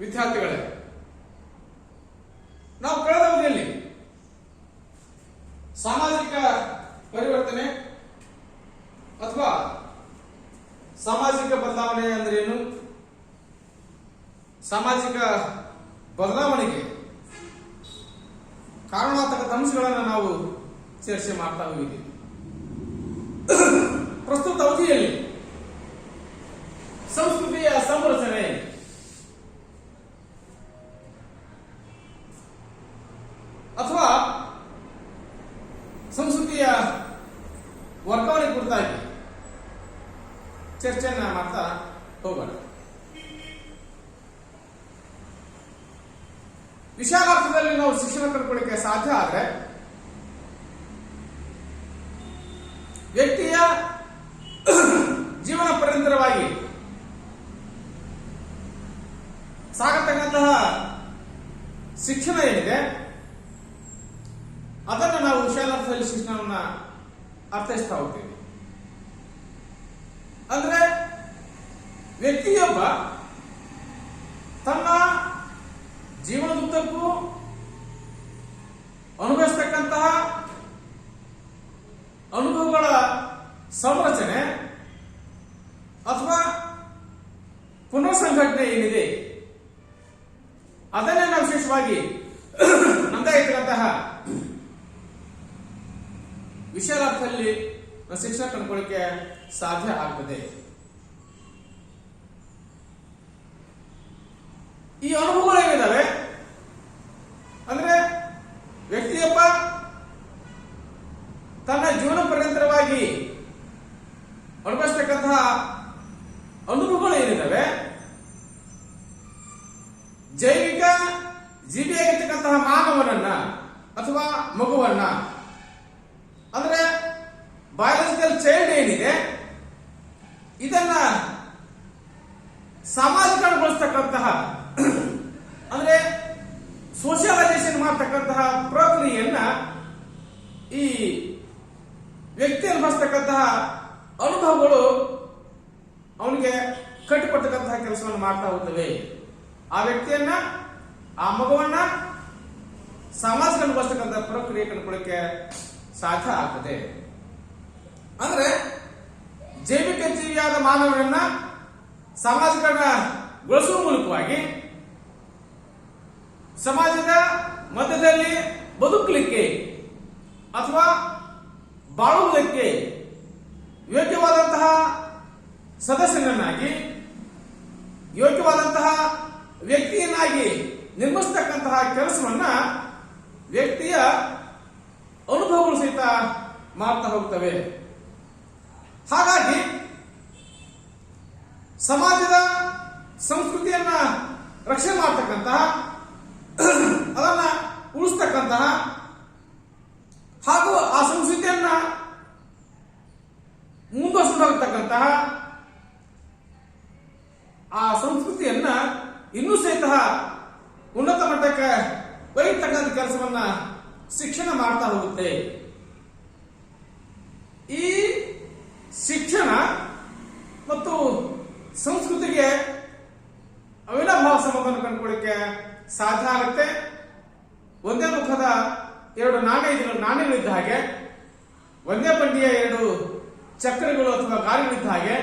ವಿದ್ಯಾರ್ಥಿಗಳೇ, ನಾವು ಕಳೆದ ಅವಧಿಯಲ್ಲಿ ಸಾಮಾಜಿಕ ಪರಿವರ್ತನೆ ಅಥವಾ ಸಾಮಾಜಿಕ ಬದಲಾವಣೆ ಅಂದ್ರೆ ಏನು, ಸಾಮಾಜಿಕ ಬದಲಾವಣೆಗೆ ಕಾರಣಾತ್ಮಕ ಅಂಶಗಳನ್ನು ನಾವು ಚರ್ಚೆ ಮಾಡ್ತಾ ಹೋಗಿದ್ದೀವಿ. ಪ್ರಸ್ತುತ ಅವಧಿಯಲ್ಲಿ ಸಂಸ್ಕೃತಿಯ ಸಂರಚನೆ ಅಥವಾ ಸಂಸ್ಕೃತಿಯ ವರ್ಗಾವಣೆ ಕುರಿತಾಗಿ ಚರ್ಚೆಯನ್ನ ಮಾಡ್ತಾ ಹೋಗೋಣ. ವಿಶಾಲಾರ್ಥದಲ್ಲಿ ನಾವು ಶಿಕ್ಷಣ ಪಡ್ಕೊಳ್ಳಿಕ್ಕೆ ಸಾಧ್ಯ ಆದರೆ ವ್ಯಕ್ತಿಯ ಜೀವನ ಪರ್ಯಂತರವಾಗಿ ಸಾಗತಕ್ಕಂತಹ ಶಿಕ್ಷಣ ಏನಿದೆ ಅದನ್ನು ನಾವು ವಿಶಾಲಾರ್ಥದಲ್ಲಿ ಶಿಕ್ಷಣವನ್ನು ಅರ್ಥೈಸ್ತಾ ಹೋಗ್ತೀವಿ. ಅಂದ್ರೆ ವ್ಯಕ್ತಿಯೊಬ್ಬ ತನ್ನ ಜೀವನದುದ್ದಕ್ಕೂ ಅನುಭವಿಸತಕ್ಕಂತಹ ಅನುಭವಗಳ ಸಂರಚನೆ ಅಥವಾ ಪುನರ್ಸಂಘಟನೆ ಏನಿದೆ ಅದನ್ನೇ ನಾವು ವಿಶೇಷವಾಗಿ ನಮ್ಮದೇ ಇರ್ತಕ್ಕಂತಹ ವಿಶಾಲಾರ್ಥದಲ್ಲಿ ಶಿಕ್ಷಣ ಕಂಡುಕೊಳ್ಳಿಕ್ಕೆ ಸಾಧ್ಯ ಆಗ್ತದೆ. ಈ ಅನುಭವಗಳು ಏನಿದಾವೆ ಅಂದ್ರೆ ವ್ಯಕ್ತಿಯೊಬ್ಬ ತನ್ನ ಜೀವನ ಪರ್ಯಂತರವಾಗಿ ಅನುಭವಿಸತಕ್ಕಂತಹ ಅನುಭವಗಳು ಏನಿದಾವೆ ಜೈವಿಕ ಜೀವಿಯಾಗಿರ್ತಕ್ಕಂತಹ ಮಾನವನನ್ನ ಅಥವಾ ಮಗುವನ್ನ ಅಂದ್ರೆ ಬಯಾಲಜಿಕಲ್ ಚೈಲ್ಡ್ ಏನಿದೆ ಇದನ್ನ ಸಾಮಾಜಿಕಗೊಳಿಸ್ತಕ್ಕಂತಹ ಅಂದ್ರೆ ಸೋಷಿಯಲೈಸೇಷನ್ ಮಾಡತಕ್ಕಂತಹ ಪ್ರಕ್ರಿಯೆಯನ್ನ ಈ ವ್ಯಕ್ತಿ ಅನುಭವಿಸ್ತಕ್ಕಂತಹ ಅನುಭವಗಳು ಅವನಿಗೆ ಕಟ್ಟಿಕೊಡ್ತಕ್ಕಂತಹ ಕೆಲಸವನ್ನು ಮಾಡ್ತಾ ಹೋಗ್ತವೆ. ಆ ವ್ಯಕ್ತಿಯನ್ನ ಆ ಮಗುವನ್ನ ಸಾಮಾಜಿಕಗೊಳಿಸ್ತಕ್ಕಂತಹ ಪ್ರಕ್ರಿಯೆ ಕಂಡುಕೊಳ್ಳಿಕ್ಕೆ ಸಾಧ್ಯ ಆಗ್ತದೆ. ಅಂದ್ರೆ ಜೈವಿಕ ಜೀವಿಯಾದ ಮಾನವನನ್ನ ಸಾಮಾಜಿಕಗೊಳಿಸುವ ಮೂಲಕವಾಗಿ ಸಮಾಜದ ಮಧ್ಯದಲ್ಲಿ ಬದುಕಲಿಕ್ಕೆ ಅಥವಾ ಬಾಳುವುದಕ್ಕೆ ಯೋಗ್ಯವಾದಂತಹ ಸದಸ್ಯನನ್ನಾಗಿ ಯೋಗ್ಯವಾದಂತಹ ವ್ಯಕ್ತಿಯನ್ನಾಗಿ ನಿರ್ಮಿಸತಕ್ಕಂತಹ ಕೆಲಸವನ್ನ ವ್ಯಕ್ತಿಯ ಅನುಭವಗಳು ಸಹಿತ ಮಾಡ್ತಾ ಹೋಗ್ತವೆ. ಹಾಗಾಗಿ ಸಮಾಜದ ಸಂಸ್ಕೃತಿಯನ್ನ ರಕ್ಷಣೆ ಮಾಡತಕ್ಕಂತಹ ಅದನ್ನ ಉಳಿಸ್ತಕ್ಕಂತಹ ಹಾಗೂ ಆ ಸಂಸ್ಕೃತಿಯನ್ನ ಮುಂದುವರಿಸತಕ್ಕಂತಹ ಆ ಸಂಸ್ಕೃತಿಯನ್ನ ಇನ್ನೂ ಸಹಿತ ಉನ್ನತ ಮಟ್ಟಕ್ಕೆ ಒಯ್ಯತಕ್ಕಂಥ ಕೆಲಸವನ್ನ ಶಿಕ್ಷಣ ಮಾಡ್ತಾ ಹೋಗುತ್ತೆ. ಈ ಶಿಕ್ಷಣ ಮತ್ತು ಸಂಸ್ಕೃತಿಗೆ ಅವಿನಾಭಾವ ಸಂಬಂಧವನ್ನು ಕಂಡುಕೊಳ್ಳಿಕ್ಕೆ ಸಾಧ್ಯ ಆಗುತ್ತೆ. ಒಂದೇ ಮುಖದ ಎರಡು ನಾಣ್ಯಗಳಿದ್ದ ಹಾಗೆ, ಒಂದೇ ಬಂಡಿಯ ಎರಡು ಚಕ್ರಗಳು ಅಥವಾ ಗಾಲಿಗಳಿದ್ದ ಹಾಗೆ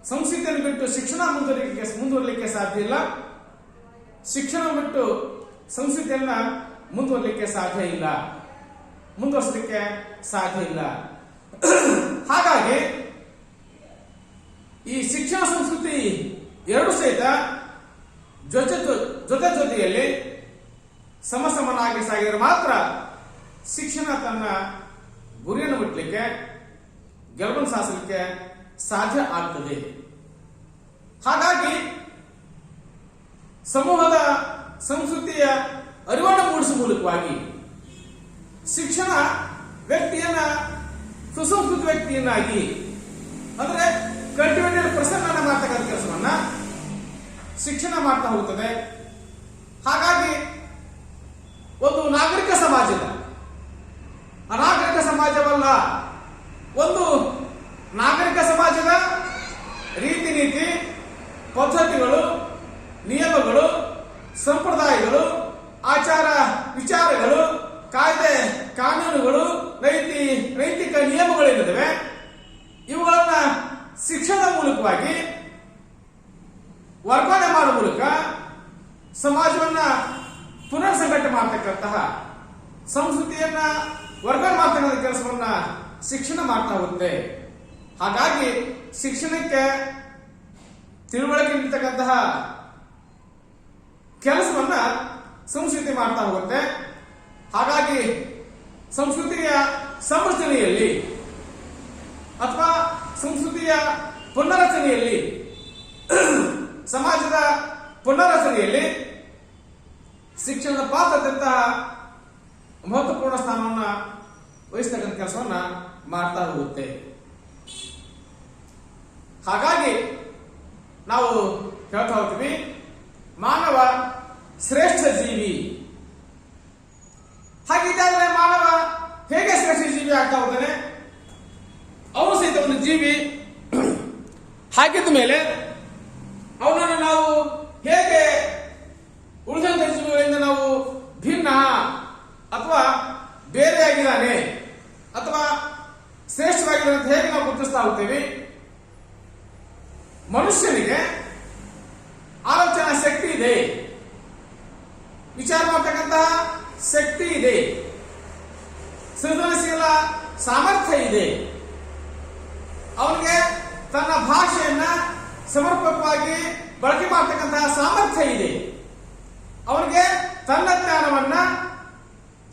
ಸಂಸ್ಕೃತಿಯನ್ನು ಬಿಟ್ಟು ಶಿಕ್ಷಣ ಮುಂದುವರಲಿಕ್ಕೆ ಸಾಧ್ಯ ಇಲ್ಲ, ಶಿಕ್ಷಣ ಬಿಟ್ಟು ಸಂಸ್ಕೃತಿಯನ್ನ ಮುಂದುವರಲಿಕ್ಕೆ ಸಾಧ್ಯ ಇಲ್ಲ, ಮುಂದುವರಿಸಲಿಕ್ಕೆ ಸಾಧ್ಯ ಇಲ್ಲ. ಹಾಗಾಗಿ ಈ ಶಿಕ್ಷಣ ಸಂಸ್ಕೃತಿ ಎರಡು ಸಹಿತ ಜೊತೆಯಲ್ಲಿ ಸಮಸಮನಾಗಿ ಸಾಗಿದರೆ ಮಾತ್ರ ಶಿಕ್ಷಣ ತನ್ನ ಗುರಿಯನ್ನು ಮುಟ್ಟಲಿಕ್ಕೆ ಗೆಲುವನ್ನು ಸಾಧಿಸಲಿಕ್ಕೆ ಸಾಧ್ಯ ಆಗ್ತದೆ. ಹಾಗಾಗಿ ಸಮೂಹದ ಸಂಸ್ಕೃತಿಯ ಅರಿವನ್ನು ಮೂಡಿಸುವ ಮೂಲಕವಾಗಿ ಶಿಕ್ಷಣ ವ್ಯಕ್ತಿಯನ್ನ ಸುಸಂಸ್ಕೃತ ವ್ಯಕ್ತಿಯನ್ನಾಗಿ ಅಂದ್ರೆ ಕಲ್ಟಿವೇಟೆಡ್ ಪರ್ಸನ್ ಅನ್ನ ಮಾಡ್ತಕ್ಕಂಥ ಕೆಲಸವನ್ನ ಶಿಕ್ಷಣ ಮಾಡ್ತಾ ಹೋಗುತ್ತದೆ. ಹಾಗಾಗಿ ಒಂದು ನಾಗರಿಕ ಸಮಾಜದ ಅನಾಗರಿಕ ಸಮಾಜವಲ್ಲ, ಒಂದು ನಾಗರಿಕ ಸಮಾಜದ ರೀತಿ ನೀತಿ ಪದ್ಧತಿಗಳು ನಿಯಮ ನಿಯಮಗಳು, ಸಂಪ್ರದಾಯಗಳು, ಆಚಾರ ವಿಚಾರಗಳು, ಕಾಯ್ದೆ ಕಾನೂನುಗಳು, ನೈತಿಕ ನಿಯಮಗಳೇನಿದ್ದಾವೆ ಇವುಗಳನ್ನ ಶಿಕ್ಷಣದ ಮೂಲಕವಾಗಿ ವರ್ಗಾವಣೆ ಮಾಡುವ ಮೂಲಕ ಸಮಾಜವನ್ನ ಪುನರ್ ಸಂಘಟನೆ ಮಾಡತಕ್ಕಂತಹ, ಸಂಸ್ಕೃತಿಯನ್ನ ವರ್ಗಾವಣೆ ಮಾಡತಕ್ಕಂಥ ಕೆಲಸವನ್ನ ಶಿಕ್ಷಣ ಮಾಡ್ತಾ ಹೋಗುತ್ತೆ. ಹಾಗಾಗಿ ಶಿಕ್ಷಣಕ್ಕೆ ತಿಳುವಳಿಕೆ ನೀಡತಕ್ಕಂತಹ ಕೆಲಸವನ್ನ ಸಂಸ್ಕೃತಿ ಮಾಡ್ತಾ ಹೋಗುತ್ತೆ. ಹಾಗಾಗಿ ಸಂಸ್ಕೃತಿಯ ಸಂರಚನೆಯಲ್ಲಿ ಅಥವಾ ಸಂಸ್ಕೃತಿಯ ಪುನರಚನೆಯಲ್ಲಿ, ಸಮಾಜದ ಪುನರಚನೆಯಲ್ಲಿ ಶಿಕ್ಷಣದ ಪಾತ್ರದಂತಹ ಮಹತ್ವಪೂರ್ಣ ಸ್ಥಾನವನ್ನು ವಹಿಸತಕ್ಕಂಥ ಕೆಲಸವನ್ನ ಮಾಡ್ತಾ ಹೋಗುತ್ತೆ. ಹಾಗಾಗಿ ನಾವು ಹೇಳ್ತಾ ಹೋಗ್ತೀವಿ, ಮಾನವ ಶ್ರೇಷ್ಠ ಜೀವಿ. ಹಾಗಿದ್ದಾದ್ರೆ ಮಾನವ ಹೇಗೆ ಶ್ರೇಷ್ಠ ಜೀವಿ ಆಗ್ತಾ ಹೋಗ್ತಾನೆ? ಅವನು ಸಹಿತ ಒಂದು ಜೀವಿ. ಹಾಗಿದ್ದ ಮೇಲೆ ಅವನನ್ನು ನಾವು ಹೇಗೆ ಉಳಿದಂತ ಜೀವಿಗಳಿಂದ ನಾವು ಭಿನ್ನ ಅಥವಾ ಬೇರೆಯಾಗಿದ್ದಾನೆ ಅಥವಾ ಶ್ರೇಷ್ಠವಾಗಿದ್ದಾನೆ ಅಂತ ಹೇಗೆ ನಾವು ಗುರುತಿಸ್ತಾ ಹೋಗ್ತೇವೆ? ಮನುಷ್ಯನಿಗೆ ಆಲೋಚನಾ ಶಕ್ತಿ ಇದೆ, ವಿಚಾರ ಮಾಡತಕ್ಕಂತಹ ಶಕ್ತಿ ಇದೆ, ಸೃಜನಶೀಲ ಸಾಮರ್ಥ್ಯ ಇದೆ. ಅವನಿಗೆ ತನ್ನ ಭಾಷೆಯನ್ನ ಸಮರ್ಪಕವಾಗಿ ಬಳಕೆ ಮಾಡತಕ್ಕಂತಹ ಸಾಮರ್ಥ್ಯ ಇದೆ. ಅವನಿಗೆ ತನ್ನ ಜ್ಞಾನವನ್ನ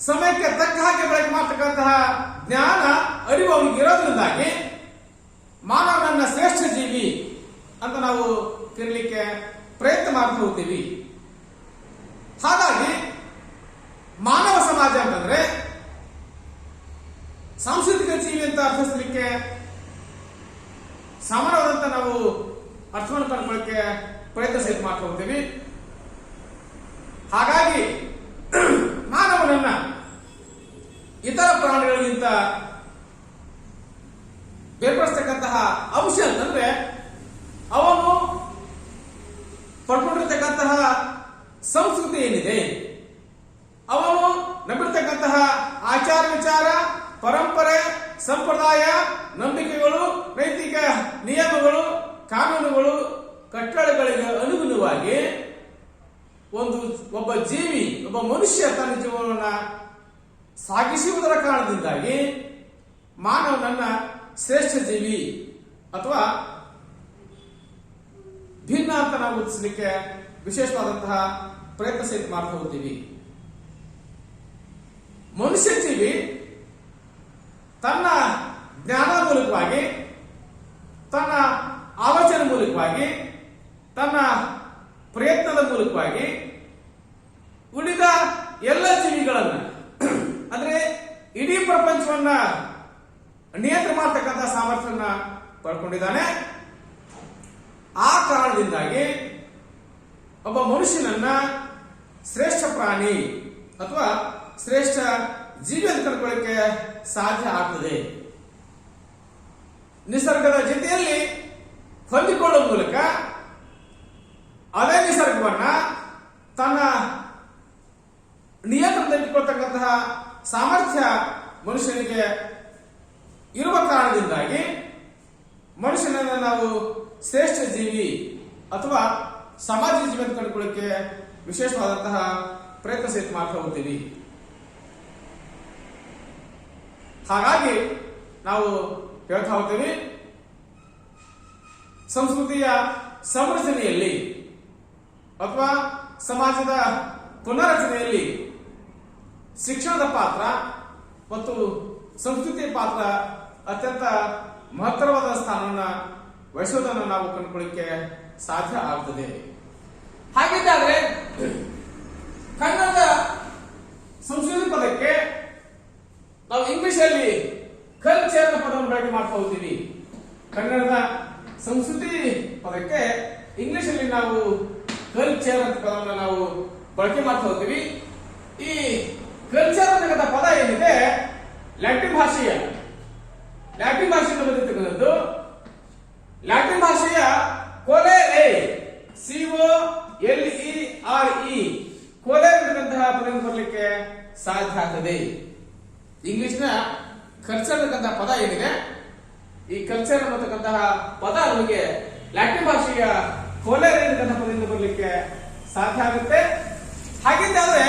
ಸಮಯಕ್ಕೆ ತಕ್ಕ ಹಾಗೆ ಬಳಕೆ ಮಾಡತಕ್ಕಂತಹ ಜ್ಞಾನ ಅರಿವು ಅವನಿಗೆ ಇರೋದ್ರಿಂದಾಗಿ ಮಾನವನನ್ನ ಶ್ರೇಷ್ಠ ಜೀವಿ ಅಂತ ನಾವು ಕರೀಲಿಕ್ಕೆ ಪ್ರಯತ್ನ ಮಾಡ್ತಾ ಹೋಗ್ತೀವಿ. ಹಾಗಾಗಿ ಮಾನವ ಸಮಾಜ ಅಂತಂದ್ರೆ ಸಾಂಸ್ಕೃತಿಕ ಜೀವಿ ಅಂತ ಅರ್ಥಿಸಲಿಕ್ಕೆ ಸಾಮಾನ್ಯವಾದಂತ ನಾವು ಅರ್ಥವನ್ನು ಕಂಡುಕೊಳ್ಳಕ್ಕೆ ಪ್ರಯತ್ನ ಸಹಿತ ಮಾಡ್ತಾ ಹೋಗ್ತೀವಿ. ಹಾಗಾಗಿ ಮಾನವನನ್ನ ಇತರ ಪ್ರಾಣಿಗಳಿಗಿಂತ ಬೇರ್ಪಡಿಸ್ತಕ್ಕಂತಹ ಅಂಶ ಅಂತಂದ್ರೆ ಅವನು ಪಡ್ಕೊಂಡಿರ್ತಕ್ಕಂತಹ ಸಂಸ್ಕೃತಿ ಏನಿದೆ, ಅವನು ನಂಬಿರ್ತಕ್ಕಂತಹ ಆಚಾರ ವಿಚಾರ, ಪರಂಪರೆ, ಸಂಪ್ರದಾಯ, ನಂಬಿಕೆಗಳು, ನೈತಿಕ ನಿಯಮಗಳು, ಕಾನೂನುಗಳು, ಕಟ್ಟಳೆಗಳಿಗೆ ಅನುಗುಣವಾಗಿ ಒಬ್ಬ ಜೀವಿ, ಒಬ್ಬ ಮನುಷ್ಯ ತನ್ನ ಜೀವನವನ್ನ ಸಾಗಿಸುವುದರ ಕಾರಣದಿಂದಾಗಿ ಮಾನವನನ್ನ ಶ್ರೇಷ್ಠ ಜೀವಿ ಅಥವಾ ಭಿನ್ನ ಅಂತ ನಾವು ಗುರುತಿಸಲಿಕ್ಕೆ ವಿಶೇಷವಾದಂತಹ ಪ್ರಯತ್ನ ಸಹಿತ ಮಾಡ್ತಾ ಹೋಗ್ತೀವಿ. ಮನುಷ್ಯ ಜೀವಿ ತನ್ನ ಜ್ಞಾನ ಮೂಲಕವಾಗಿ, ತನ್ನ ಆಲೋಚನೆ ಮೂಲಕವಾಗಿ, ತನ್ನ ಪ್ರಯತ್ನದ ಮೂಲಕವಾಗಿ ಉಳಿದ ಎಲ್ಲ ಜೀವಿಗಳನ್ನ ಅಂದ್ರೆ ಇಡೀ ಪ್ರಪಂಚವನ್ನ ನಿಯಂತ್ರಣ ಮಾಡತಕ್ಕಂಥ ಸಾಮರ್ಥ್ಯವನ್ನ ಪಡ್ಕೊಂಡಿದ್ದಾನೆ. ಆ ಕಾರಣದಿಂದಾಗಿ ಒಬ್ಬ ಮನುಷ್ಯನನ್ನ ಶ್ರೇಷ್ಠ ಪ್ರಾಣಿ ಅಥವಾ ಶ್ರೇಷ್ಠ ಜೀವಿ ಅಂತ ಕರ್ಕೊಳ್ಳಿಕ್ಕೆ ಸಾಧ್ಯ ಆಗ್ತದೆ. ನಿಸರ್ಗದ ಜೊತೆಯಲ್ಲಿ ಹೊಂದಿಕೊಳ್ಳುವ ಮೂಲಕ ಅದೇ ನಿಸರ್ಗವನ್ನ ತನ್ನ ನಿಯಂತ್ರಣದಲ್ಲಿಟ್ಟುಕೊಳ್ತಕ್ಕಂತಹ ಸಾಮರ್ಥ್ಯ ಮನುಷ್ಯನಿಗೆ ಇರುವ ಕಾರಣದಿಂದಾಗಿ ಮನುಷ್ಯನನ್ನ ನಾವು ಶ್ರೇಷ್ಠ ಜೀವಿ ಅಥವಾ ಸಮಾಜ ಜೀವಿ ಅಂತ ಕಂಡುಕೊಳ್ಳಕ್ಕೆ ವಿಶೇಷವಾದಂತಹ ಪ್ರಯತ್ನ ಸಹಿತ ಮಾಡ್ತಾ ಹೋಗ್ತೀವಿ. ಹಾಗಾಗಿ ನಾವು ಹೇಳ್ತಾ ಹೋಗ್ತೀವಿ, ಸಂಸ್ಕೃತಿಯ ಸಂರಚನೆಯಲ್ಲಿ ಅಥವಾ ಸಮಾಜದ ಪುನರಚನೆಯಲ್ಲಿ ಶಿಕ್ಷಣದ ಪಾತ್ರ ಮತ್ತು ಸಂಸ್ಕೃತಿಯ ಪಾತ್ರ ಅತ್ಯಂತ ಮಹತ್ತರವಾದ ಸ್ಥಾನವನ್ನು ವಹಿಸೋದನ್ನು ನಾವು ಕಂಡುಕೊಳ್ಳಿಕ್ಕೆ ಸಾಧ್ಯ ಆಗ್ತದೆ. ಹಾಗಿದ್ದಾದ್ರೆ ಕನ್ನಡದ ಸಂಸ್ಕೃತಿ ಪದಕ್ಕೆ ನಾವು ಇಂಗ್ಲಿಷ್ ಅಲ್ಲಿ ಕಲ್ಚರ್ ಪದವನ್ನು ಬಳಕೆ ಮಾಡ್ತಾ ಹೋಗ್ತೀವಿ. ಕನ್ನಡದ ಸಂಸ್ಕೃತಿ ಪದಕ್ಕೆ ಇಂಗ್ಲಿಷ್ ಅಲ್ಲಿ ನಾವು ಕಲ್ಚರ್ ಅಂತ ಪದವನ್ನು ನಾವು ಬಳಕೆ ಮಾಡ್ತಾ ಹೋಗ್ತೀವಿ. ಈ ಕಲ್ಚರ್ ಅಂತಕ್ಕಂಥ ಪದ ಏನಿದೆ ಲ್ಯಾಟಿನ್ ಭಾಷೆಯಿಂದ ಬಂದಿರತಕ್ಕಂಥದ್ದು. ಲ್ಯಾಟಿನ್ ಭಾಷೆಯ ಕೊಲೆರೆ COLERE ಈ ಕಲ್ಚರ್ ಅನ್ನತಕ್ಕಂತಹ ಪದ ನಮಗೆ ಲ್ಯಾಟಿನ್ ಭಾಷೆಯ ಕೊಲೆರ್ ಎನ್ನುವಂತಹ ಪದದಿಂದ ಬರಲಿಕ್ಕೆ ಸಾಧ್ಯ ಆಗುತ್ತೆ. ಹಾಗಿದ್ದಾದ್ರೆ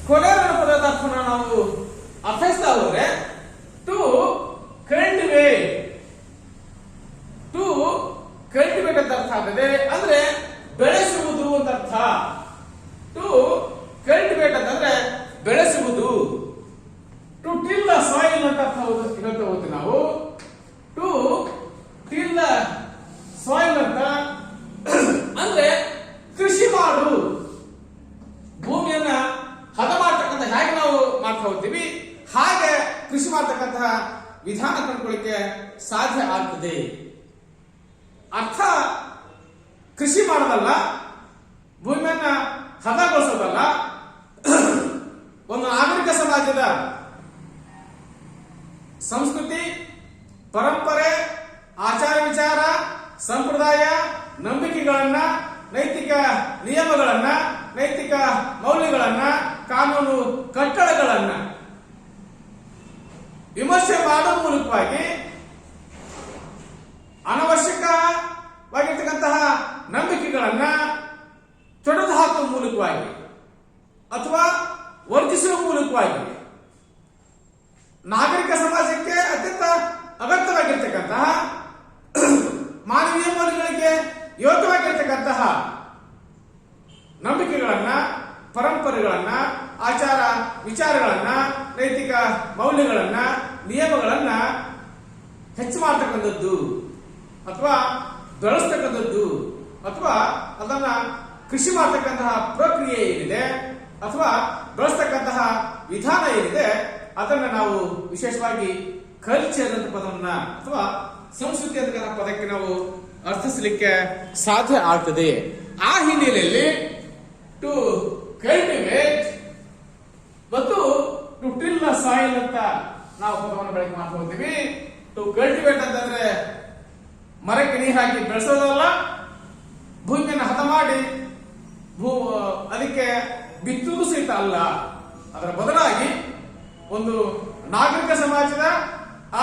ಕೊಲೆರ್ ಅನ್ನೋ ಪದದ ಅರ್ಥವನ್ನು ನಾವು ಅರ್ಥೈಸ್ತಾ ಹೋದ್ರೆ ಟು ಕಲ್ಟಿವೇಟ್, ಟು ಕಲ್ಟಿವೇಟ್ ಅಂತ ಅರ್ಥ ಆಗ್ತದೆ. ಅಂದ್ರೆ ಬೆಳೆಸುವುದು ಅಂತ ಅರ್ಥ. ಟು ಕಲ್ಟಿವೇಟ್ ಅಂತಂದ್ರೆ ಬೆಳೆಸುವುದು. ಟು ಟಿಲ್ ದ ಸಾಯಿಲ್ ಅಂತ ಅರ್ಥ ಹೇಳ್ತಾ ಹೋಗ್ತೀವಿ ನಾವು. ಟು ಟಿಲ್ ದ ಸಾಯಿಲ್ ಅಂತ ಅಂದ್ರೆ ಕೃಷಿ ಮಾಡು, ಭೂಮಿಯನ್ನ ಹದ ಮಾಡ್ತಕ್ಕಂಥ ಹೇಗೆ ನಾವು ಮಾಡ್ತಾ ಹೋಗ್ತೀವಿ ಹಾಗೆ ಕೃಷಿ ಮಾಡ್ತಕ್ಕಂತಹ ವಿಧಾನ ಕಂಡುಕೊಳ್ಳಿಕ್ಕೆ ಸಾಧ್ಯ ಆಗ್ತದೆ. ಅರ್ಥ ಕೃಷಿ ಮಾಡೋದಲ್ಲ, ಭೂಮಿಯನ್ನ ಹದಗೊಳಿಸೋದಲ್ಲ. ಒಂದು ನಾಗರಿಕ ಸಮಾಜದ ಸಂಸ್ಕೃತಿ, ಪರಂಪರೆ, ಆಚಾರ ವಿಚಾರ, ಸಂಪ್ರದಾಯ, ನಂಬಿಕೆಗಳನ್ನ, ನೈತಿಕ ನಿಯಮಗಳನ್ನ, ನೈತಿಕ ಮೌಲ್ಯಗಳನ್ನ, ಕಾನೂನು ಕಟ್ಟಳೆಗಳನ್ನ ವಿಮರ್ಶೆ ಮಾಡುವ ಮೂಲಕವಾಗಿ ಅನವಶ್ಯಕವಾಗಿರ್ತಕ್ಕಂತಹ ನಂಬಿಕೆಗಳನ್ನ ತೊಡೆದು ಹಾಕುವ ಮೂಲಕವಾಗಿ ಅಥವಾ ವರ್ಜಿಸುವ ಮೂಲಕವಾಗಿ ನಾಗರಿಕ ಸಮಾಜಕ್ಕೆ ಅತ್ಯಂತ ಅಗತ್ಯವಾಗಿರ್ತಕ್ಕಂತಹ ಮಾನವೀಯ ಮೌಲ್ಯಗಳಿಗೆ ಯೋಗ್ಯವಾಗಿರ್ತಕ್ಕಂತಹ ನಂಬಿಕೆಗಳನ್ನ, ಪರಂಪರೆಗಳನ್ನ, ಆಚಾರ ವಿಚಾರಗಳನ್ನ, ನೈತಿಕ ಮೌಲ್ಯಗಳನ್ನ, ನಿಯಮಗಳನ್ನ ಹೆಚ್ಚು ಮಾಡತಕ್ಕಂಥದ್ದು ಅಥವಾ ಬೆಳೆಸ್ತಕ್ಕಂಥದ್ದು ಅಥವಾ ಅದನ್ನ ಕೃಷಿ ಮಾಡತಕ್ಕಂತಹ ಪ್ರಕ್ರಿಯೆ ಏನಿದೆ ಅಥವಾ ಬೆಳೆಸ್ತಕ್ಕಂತಹ ವಿಧಾನ ಏನಿದೆ ಅದನ್ನ ನಾವು ವಿಶೇಷವಾಗಿ ಕಲ್ಚರ್ ಅಂತ ಪದವನ್ನ ಅಥವಾ ಸಂಸ್ಕೃತಿ ಅಂತ ಪದಕ್ಕೆ ನಾವು ಅರ್ಥಿಸಲಿಕ್ಕೆ ಸಾಧ್ಯ ಆಗ್ತದೆ. ಆ ಹಿನ್ನೆಲೆಯಲ್ಲಿ ಟು ಕಲ್ಟಿವೇಟ್ ಮತ್ತು ಟು ಟಿಲ್ ದ ಸಾಯಿಲ್ ಅಂತ ನಾವು ಪದವನ್ನು ಬಳಕೆ ಮಾಡ್ತಾ ಹೋಗ್ತೀವಿ. ಟು ಕಲ್ಟಿವೇಟ್ ಅಂತಂದ್ರೆ ಮರಕ್ಕೆ ನೀರು ಹಾಕಿ ಬೆಳೆಸೋದಲ್ಲ, ಭೂಮಿಯನ್ನು ಹದ ಮಾಡಿ ಅದಕ್ಕೆ ಬಿತ್ತುವುದು ಸಹಿತ ಅಲ್ಲ. ಅದರ ಬದಲಾಗಿ ಒಂದು ನಾಗರಿಕ ಸಮಾಜದ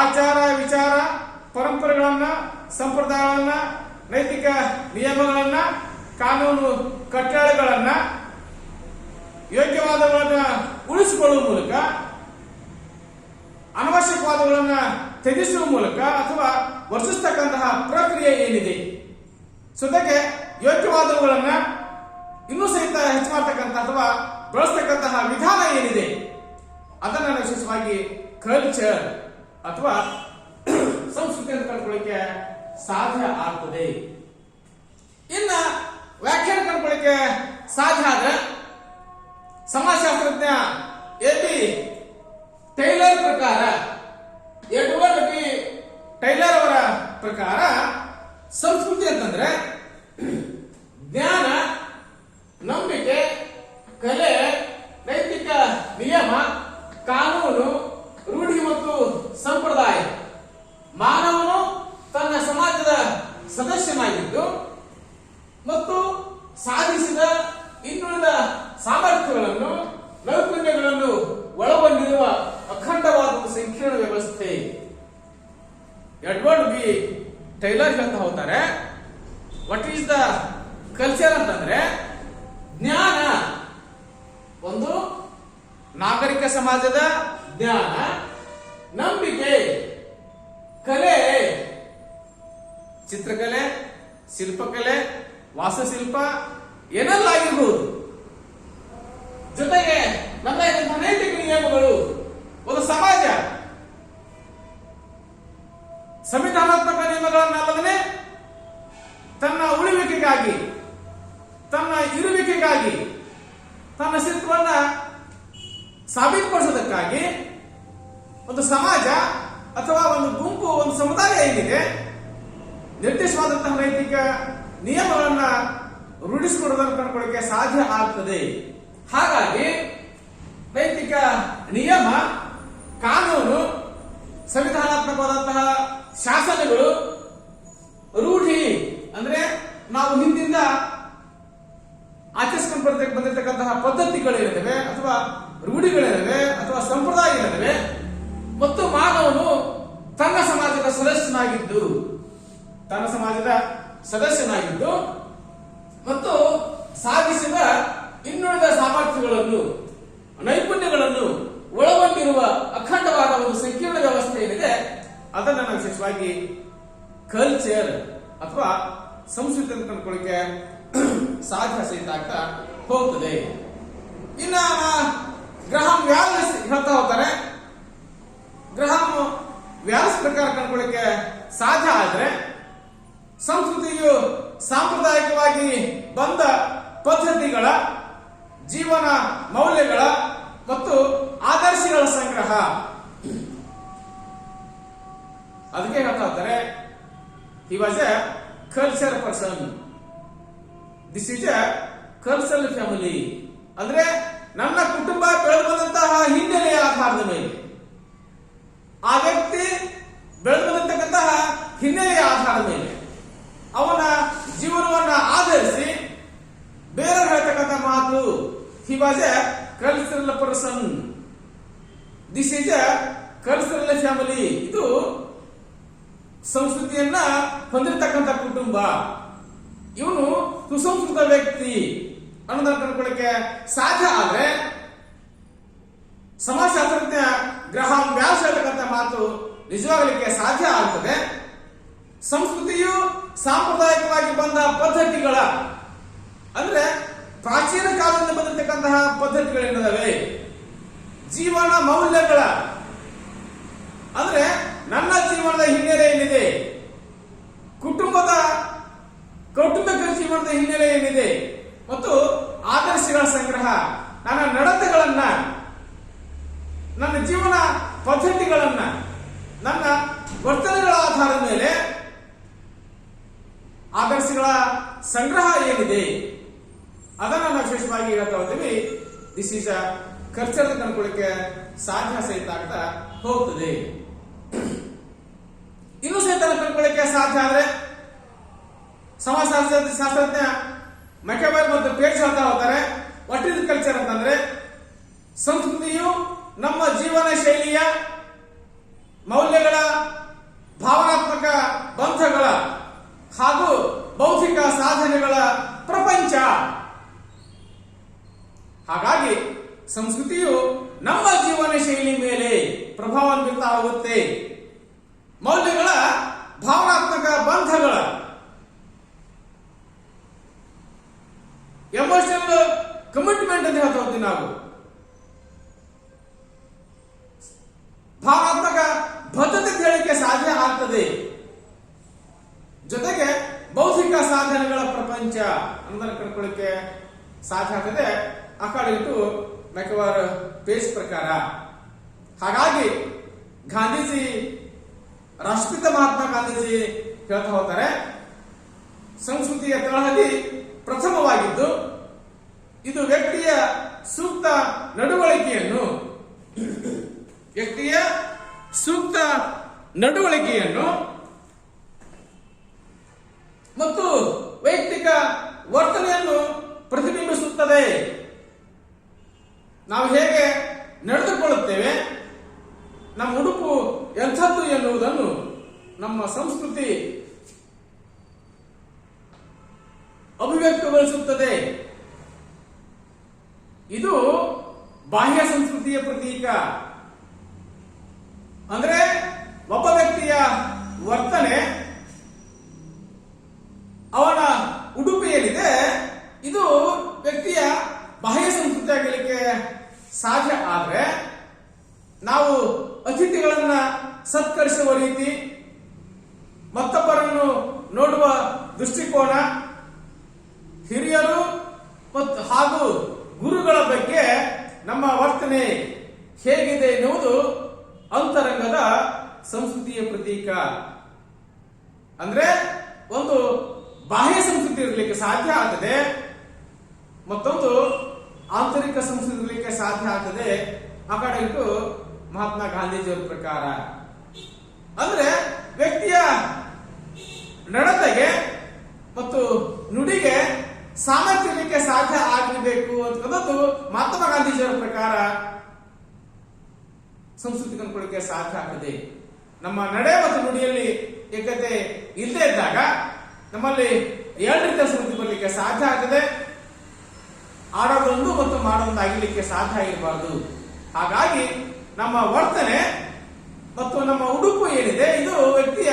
ಆಚಾರ ವಿಚಾರ, ಪರಂಪರೆಗಳನ್ನ, ಸಂಪ್ರದಾಯಗಳನ್ನ, ನೈತಿಕ ನಿಯಮಗಳನ್ನ, ಕಾನೂನು ಕಟ್ಟಳೆಗಳನ್ನ, ಯೋಗ್ಯವಾದಗಳನ್ನ ಉಳಿಸಿಕೊಳ್ಳುವ ಮೂಲಕ ಅನವಶ್ಯಕವಾದಗಳನ್ನ ತ್ಯಜಿಸುವ ಮೂಲಕ ಅಥವಾ ವರ್ತಿಸ್ತಕ್ಕಂತಹ ಪ್ರಕ್ರಿಯೆ ಏನಿದೆ ಜೊತೆಗೆ ಯೋಗ್ಯವಾದವುಗಳನ್ನ ಇನ್ನೂ ಸಹಿತ ಹೆಚ್ಚು ಮಾಡತಕ್ಕಂಥ ಅಥವಾ ಬಳಸ್ತಕ್ಕಂತಹ ವಿಧಾನ ಏನಿದೆ ಅದನ್ನ ವಿಶೇಷವಾಗಿ ಕಲ್ಚರ್ ಅಥವಾ ಸಂಸ್ಕೃತಿ ಅಂತ ಕಂಡುಕೊಳ್ಳಿಕ್ಕೆ ಸಾಧ್ಯ ಆಗ್ತದೆ. ಇನ್ನ ವ್ಯಾಖ್ಯಾನ ಕಂಡುಕೊಳ್ಳಿಕ್ಕೆ ಸಾಧ್ಯ ಆದ್ರೆ ಸಮಾಜಶಾಸ್ತ್ರಜ್ಞ ಎ.ಬಿ. ಟೈಲರ್ ಪ್ರಕಾರ, ಎಡ್ವರ್ಡ್ ಬಿ ಟೈಲರ್ ಅವರ ಪ್ರಕಾರ ಸಂಸ್ಕೃತಿ ಅಂತಂದ್ರೆ ಜ್ಞಾನ, ನಂಬಿಕೆ, ಕಲೆ, ನೈತಿಕ ನಿಯಮ, ಕಾನೂನು, ರೂಢಿ ಮತ್ತು ಸಂಪ್ರದಾಯ. ಮಾನವನು ತನ್ನ ಸಮಾಜದ ಸದಸ್ಯನಾಗಿದ್ದು ಮತ್ತು ಸಾಧಿಸಿದ ಇನ್ನುಳಿದ ಸಾಮರ್ಥ್ಯಗಳನ್ನು, ನೈಪುಣ್ಯಗಳನ್ನು ಒಳಗೊಂಡಿರುವ ಅಖಂಡವಾದ ಒಂದು ಸಂಕೀರ್ಣ ವ್ಯವಸ್ಥೆ. ಎಡ್ವರ್ಡ್ ಬಿ ಟೈಲರ್ ಹೇಳ್ತಾ ಹೋಗ್ತಾರೆ, ವಾಟ್ ಈಸ್ ದ ಕಲ್ಚರ್ ಅಂತಂದ್ರೆ ಜ್ಞಾನ, ಒಂದು ನಾಗರಿಕ ಸಮಾಜದ ಜ್ಞಾನ, ನಂಬಿಕೆ, ಕಲೆ, ಚಿತ್ರಕಲೆ, ಶಿಲ್ಪಕಲೆ, ವಾಸ್ತುಶಿಲ್ಪ ಏನೆಲ್ಲ ಆಗಿರ್ಬೋದು, ಜೊತೆಗೆ ನಮ್ಮ ನೈತಿಕ ನಿಯಮಗಳು. ಒಂದು ಸಮಾಜ ಸಂವಿಧಾನಾತ್ಮಕ ನಿಯಮಗಳನ್ನಲ್ಲದೇ ತನ್ನ ಉಳಿವಿಕೆಗಾಗಿ, ತನ್ನ ಇರುವಿಕೆಗಾಗಿ, ತನ್ನ ಅಸ್ತಿತ್ವವನ್ನ ಸಾಬೀತುಪಡಿಸೋದಕ್ಕಾಗಿ ಒಂದು ಸಮಾಜ ಅಥವಾ ಒಂದು ಗುಂಪು, ಒಂದು ಸಮುದಾಯ ಏನಿದೆ ನಿರ್ದಿಷ್ಟವಾದಂತಹ ನೈತಿಕ ನಿಯಮಗಳನ್ನ ರೂಢಿಸಿಕೊಳ್ಳುವುದನ್ನು ಕಂಡುಕೊಳ್ಳಿಕ್ಕೆ ಸಾಧ್ಯ ಆಗ್ತದೆ. ಹಾಗಾಗಿ ನೈತಿಕ ನಿಯಮ, ಕಾನೂನು, ಸಂವಿಧಾನಾತ್ಮಕವಾದಂತಹ ಶಾಸನಗಳು, ರೂಢಿ ಅಂದ್ರೆ ನಾವು ಹಿಂದಿಂದ ಆಚರಿಸಿಕೊಂಡು ಬಂದಿರತಕ್ಕಂತಹ ಪದ್ಧತಿಗಳಿರುತ್ತವೆ ಅಥವಾ ರೂಢಿಗಳಿರುತ್ತವೆ ಅಥವಾ ಸಂಪ್ರದಾಯಗಳಿರುತ್ತವೆ ಮತ್ತು ಮಾನವನು ತನ್ನ ಸಮಾಜದ ಸದಸ್ಯನಾಗಿ ಸದಸ್ಯನಾಗಿದ್ದು ಮತ್ತು ಸಾಧಿಸಿದ ಇನ್ನುಳಿದ ಸಾಮರ್ಥ್ಯಗಳನ್ನು ನೈಪುಣ್ಯಗಳನ್ನು ಒಳಗೊಂಡಿರುವ ಅಖಂಡವಾದ ಒಂದು ಸಂಕೀರ್ಣ ವ್ಯವಸ್ಥೆ ಏನಿದೆ ಅದನ್ನು ನಾವು ವಿಶೇಷವಾಗಿ ಕಲ್ಚರ್ ಅಥವಾ ಸಂಸ್ಕೃತಿ ಅಂತ ಕಂಡುಕೊಳ್ಳಿಕ್ಕೆ ಸಾಧ್ಯ ಸಹಿತ ಆಗ್ತಾ ಹೋಗ್ತದೆ. ಇನ್ನ ಗ್ರಹಾಂ ವ್ಯಾಲ್ಸ್ ಹೇಳ್ತಾ ಹೋಗ್ತಾರೆ. ಗ್ರಹಾಂ ವ್ಯಾಲ್ಸ್ ಪ್ರಕಾರ ಕಂಡುಕೊಳ್ಳಿಕ್ಕೆ ಸಾಧ್ಯ ಆದ್ರೆ ಸಂಸ್ಕೃತಿಯು ಸಾಂಪ್ರದಾಯಿಕವಾಗಿ ಬಂದ ಪದ್ಧತಿಗಳ, ಜೀವನ ಮೌಲ್ಯಗಳ ಮತ್ತು ಆದರ್ಶಗಳ ಸಂಗ್ರಹ. ಅದಕ್ಕೆ ಹೇಳ್ತಾ ಹೋಗ್ತಾರೆ he was a culture person. This is a cultural family. ಅಂದ್ರೆ ನನ್ನ ಕುಟುಂಬ ಬೆಳೆದು ಬಂದಂತಹ ಹಿನ್ನೆಲೆಯ ಆಧಾರದ ಮೇಲೆ, ಆ ವ್ಯಕ್ತಿ ಬೆಳೆದು ಬಂದಂತಕ್ಕಂತಹ ಹಿನ್ನೆಲೆಯ ಆಧಾರದ ಮೇಲೆ, ಅವನ ಜೀವನವನ್ನ ಆಧರಿಸಿ ಬೇರೆ ಹೇಳ್ತಕ್ಕಂಥ ಮಾತು he was a cultural person. This is a cultural family. ಇದು ಸಂಸ್ಕೃತಿಯನ್ನ ಹೊಂದಿರತಕ್ಕಂಥ ಕುಟುಂಬ, ಇವನು ಸುಸಂಸ್ಕೃತ ವ್ಯಕ್ತಿ ಅನ್ನೋದನ್ನ ಕಂಡುಕೊಳ್ಳಕ್ಕೆ ಸಾಧ್ಯ ಆದ್ರೆ ಸಮಾಜಶಾಸ್ತ್ರಜ್ಞ ಗ್ರಹಾಂ ವ್ಯಾಲ್ಸ್ ಹೇಳ್ತಕ್ಕಂಥ ಮಾತು ನಿಜವಾಗಲಿಕ್ಕೆ ಸಾಧ್ಯ ಆಗ್ತದೆ. ಸಂಸ್ಕೃತಿಯು ಸಾಂಪ್ರದಾಯಿಕವಾಗಿ ಬಂದ ಪದ್ಧತಿಗಳ, ಅಂದ್ರೆ ಪ್ರಾಚೀನ ಕಾಲದಿಂದ ಬಂದಿರತಕ್ಕಂತಹ ಪದ್ಧತಿಗಳೇನಿದಾವೆ, ಜೀವನ ಮೌಲ್ಯಗಳ, ಅಂದ್ರೆ ನನ್ನ ಜೀವನದ ಹಿನ್ನೆಲೆ ಏನಿದೆ, ಕೌಟುಂಬಿಕ ಜೀವನದ ಹಿನ್ನೆಲೆ ಏನಿದೆ ಮತ್ತು ಆದರ್ಶಗಳ ಸಂಗ್ರಹ, ನನ್ನ ನಡತೆಗಳನ್ನ, ನನ್ನ ಜೀವನ ಪದ್ಧತಿಗಳನ್ನ, ನನ್ನ ವರ್ತನೆಗಳ ಆಧಾರದ ಮೇಲೆ ಆದರ್ಶಗಳ ಸಂಗ್ರಹ ಏನಿದೆ ಅದನ್ನ ನಾವು ವಿಶೇಷವಾಗಿ ಹೇಳ್ತಾ ಹೋಗ್ತೀವಿ. ದಿಸ್ ಈಸ್ ಅ ಕಲ್ಚರ್ ಕಂಡುಕೊಳ್ಳಿಕ್ಕೆ ಸಾಧ್ಯ ಸಹಿತ ಆಗ್ತಾ ಹೋಗ್ತದೆ. ಇನ್ನೂ ಸಹಿತ ಕಂಡುಕೊಳ್ಳಿಕ್ಕೆ ಸಾಧ್ಯ ಆದ್ರೆ ಸಮಾಜಶಾಸ್ತ್ರಜ್ಞ ಮೆಕೆಬರ್ ಮತ್ತು ಪೇಜ್ ಹೇಳ್ತಾ ಹೋಗ್ತಾರೆ. ವಾಟ್ ಇಸ್ ಕಲ್ಚರ್ ಅಂತಂದ್ರೆ ಸಂಸ್ಕೃತಿಯು ನಮ್ಮ ಜೀವನ ಶೈಲಿಯ ಮೌಲ್ಯಗಳ, ಭಾವನಾತ್ಮಕ ಬಂಧಗಳ ಹಾಗೂ ಬೌದ್ಧಿಕ ಸಾಧನೆಗಳ ಪ್ರಪಂಚ. ಹಾಗಾಗಿ ಸಂಸ್ಕೃತಿಯು ನಮ್ಮ ಜೀವನ ಶೈಲಿ ಮೇಲೆ ಪ್ರಭಾವ ಬೀರ್ತಾ ಹೋಗುತ್ತೆ. ಮೌಲ್ಯಗಳ, ಭಾವನಾತ್ಮಕ ಬಂಧಗಳ, ಎಮೋಷನಲ್ ಕಮಿಟ್ಮೆಂಟ್ ಅಂತ ಹೇಳ್ತಾ ಹೋಗ್ತೀವಿ ನಾವು. ಭಾವನಾತ್ಮಕ ಬದ್ಧತೆ ಹೇಳಲಿಕ್ಕೆ ಸಾಧ್ಯ ಆಗ್ತದೆ. ಜೊತೆಗೆ ಬೌದ್ಧಿಕ ಸಾಧನೆಗಳ ಪ್ರಪಂಚ ಅನ್ನೋದನ್ನು ಕಂಡುಕೊಳ್ಳಿಕ್ಕೆ ಸಾಧ್ಯ ಆಗ್ತದೆ ಅಕಾರ್ಡಿಂಗ್ ಟು ಮೆಕೆವರ್ ಪೇಜ್ ಪ್ರಕಾರ. ಹಾಗಾಗಿ ಗಾಂಧೀಜಿ, ರಾಷ್ಟ್ರಪಿತ ಮಹಾತ್ಮ ಗಾಂಧೀಜಿ ಹೇಳ್ತಾ ಹೋಗ್ತಾರೆ, ಸಂಸ್ಕೃತಿಯ ತಳಹದಿ ಪ್ರಥಮವಾಗಿದ್ದು ಇದು ವ್ಯಕ್ತಿಯ ಸೂಕ್ತ ನಡವಳಿಕೆಯನ್ನು ಮತ್ತು ವೈಯಕ್ತಿಕ ವರ್ತನೆಯನ್ನು ಪ್ರತಿಬಿಂಬಿಸುತ್ತದೆ. ನಾವು ಹೇಗೆ ನಡೆದುಕೊಳ್ಳುತ್ತೇವೆ, ನಮ್ಮ ಉಡುಪು ಎಂಥದ್ದು ಎನ್ನುವುದನ್ನು ನಮ್ಮ ಸಂಸ್ಕೃತಿ ಅಭಿವ್ಯಕ್ತಗೊಳಿಸುತ್ತದೆ. ಇದು ಬಾಹ್ಯ ಸಂಸ್ಕೃತಿಯ ಪ್ರತೀಕ. ಅಂದ್ರೆ ಒಬ್ಬ ವ್ಯಕ್ತಿಯ ವರ್ತನೆ, ಅವನ ಉಡುಪು ಏನಿದೆ, ಇದು ವ್ಯಕ್ತಿಯ ಬಾಹ್ಯ ಸಂಸ್ಕೃತಿ ಆಗಲಿಕ್ಕೆ ಸಾಧ್ಯ ಆದ್ರೆ ನಾವು ಅತಿಥಿಗಳನ್ನ ಸತ್ಕರಿಸುವ ರೀತಿ, ಮತ್ತೊಬ್ಬರನ್ನು ನೋಡುವ ದೃಷ್ಟಿಕೋನ, ಹಿರಿಯರು ಮತ್ತು ಹಾಗೂ ಗುರುಗಳ ಬಗ್ಗೆ ನಮ್ಮ ವರ್ತನೆ ಹೇಗಿದೆ ಎನ್ನುವುದು ಅಂತರಂಗದ ಸಂಸ್ಕೃತಿಯ ಪ್ರತೀಕ. ಅಂದ್ರೆ ಒಂದು ಬಾಹ್ಯ ಸಂಸ್ಕೃತಿ ಇರಲಿಕ್ಕೆ ಸಾಧ್ಯ ಆಗ್ತದೆ, ಮತ್ತೊಂದು ಆಂತರಿಕ ಸಂಸ್ಕೃತಿ ಇರಲಿಕ್ಕೆ ಸಾಧ್ಯ ಆಗ್ತದೆ ಅಕಾರ್ಡಿಂಗ್ ಟು ಮಹಾತ್ಮ ಗಾಂಧೀಜಿಯವರ ಪ್ರಕಾರ. ಅಂದ್ರೆ ವ್ಯಕ್ತಿಯ ನಡತೆಗೆ ಮತ್ತು ನುಡಿಗೆ ಸಾಮರ್ಥ್ಯಕ್ಕೆ ಸಾಧ್ಯ ಆಗಬೇಕು ಅಂತಕ್ಕಂಥದ್ದು ಮಹಾತ್ಮ ಗಾಂಧೀಜಿಯವರ ಪ್ರಕಾರ ಸಂಸ್ಕೃತಿ ಕಂಡುಕೊಳ್ಳಿಕ್ಕೆ ಸಾಧ್ಯ ಆಗ್ತದೆ. ನಮ್ಮ ನಡೆ ಮತ್ತು ನುಡಿಯಲ್ಲಿ ಏಕತೆ ಇಲ್ಲದೆ ಇದ್ದಾಗ ನಮ್ಮಲ್ಲಿ ಎರಡು ರೀತಿಯ ಸಂಸ್ಕೃತಿ ಬರಲಿಕ್ಕೆ ಸಾಧ್ಯ ಆಗ್ತದೆ. ಆಡೋದೊಂದು ಮತ್ತು ಮಾಡೋದೊಂದು ಆಗಿರ್ಲಿಕ್ಕೆ ಸಾಧ್ಯ ಇರಬಾರ್ದು. ಹಾಗಾಗಿ ನಮ್ಮ ವರ್ತನೆ ಮತ್ತು ನಮ್ಮ ಉಡುಪು ಏನಿದೆ ಇದು ವ್ಯಕ್ತಿಯ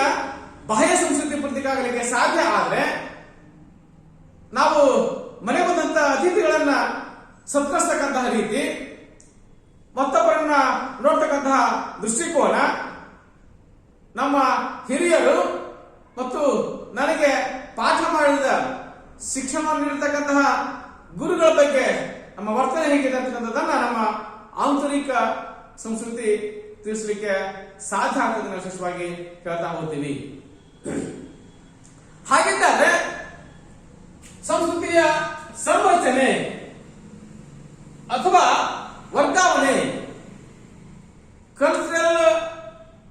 ಬಾಹ್ಯ ಸಂಸ್ಕೃತಿ ಪ್ರತೀಕ ಆಗಲಿಕ್ಕೆ ಸಾಧ್ಯ. ಆದ್ರೆ ನಾವು ಮನೆ ಬಂದಂತ ಅತಿಥಿಗಳನ್ನ ಸತ್ಕರಿಸ್ತಕ್ಕಂತಹ ರೀತಿ, ಮತ್ತೊಬ್ಬರನ್ನ ನೋಡ್ತಕ್ಕಂತಹ ದೃಷ್ಟಿಕೋನ, ನಮ್ಮ ಹಿರಿಯರು ಮತ್ತು ನನಗೆ ಪಾಠ ಮಾಡಿದ ಶಿಕ್ಷಣ ನೀಡತಕ್ಕಂತಹ ಗುರುಗಳ ಬಗ್ಗೆ ನಮ್ಮ ವರ್ತನೆ ಹೇಗಿದೆ ಅಂತಕ್ಕಂಥದ್ದನ್ನ ನಮ್ಮ ಆಂತರಿಕ ಸಂಸ್ಕೃತಿ ತಿಳಿಸಲಿಕ್ಕೆ ಸಾಧ್ಯ ಆಗ್ತದೆ. ನಾವು ವಿಶೇಷವಾಗಿ ಹೇಳ್ತಾ ಹೋಗ್ತೀವಿ. ಹಾಗಿದ್ದರೆ ಸಂಸ್ಕೃತಿಯ ಸಂರಚನೆ ಅಥವಾ ವರ್ಗಾವಣೆ, ಕಲ್ಚರಲ್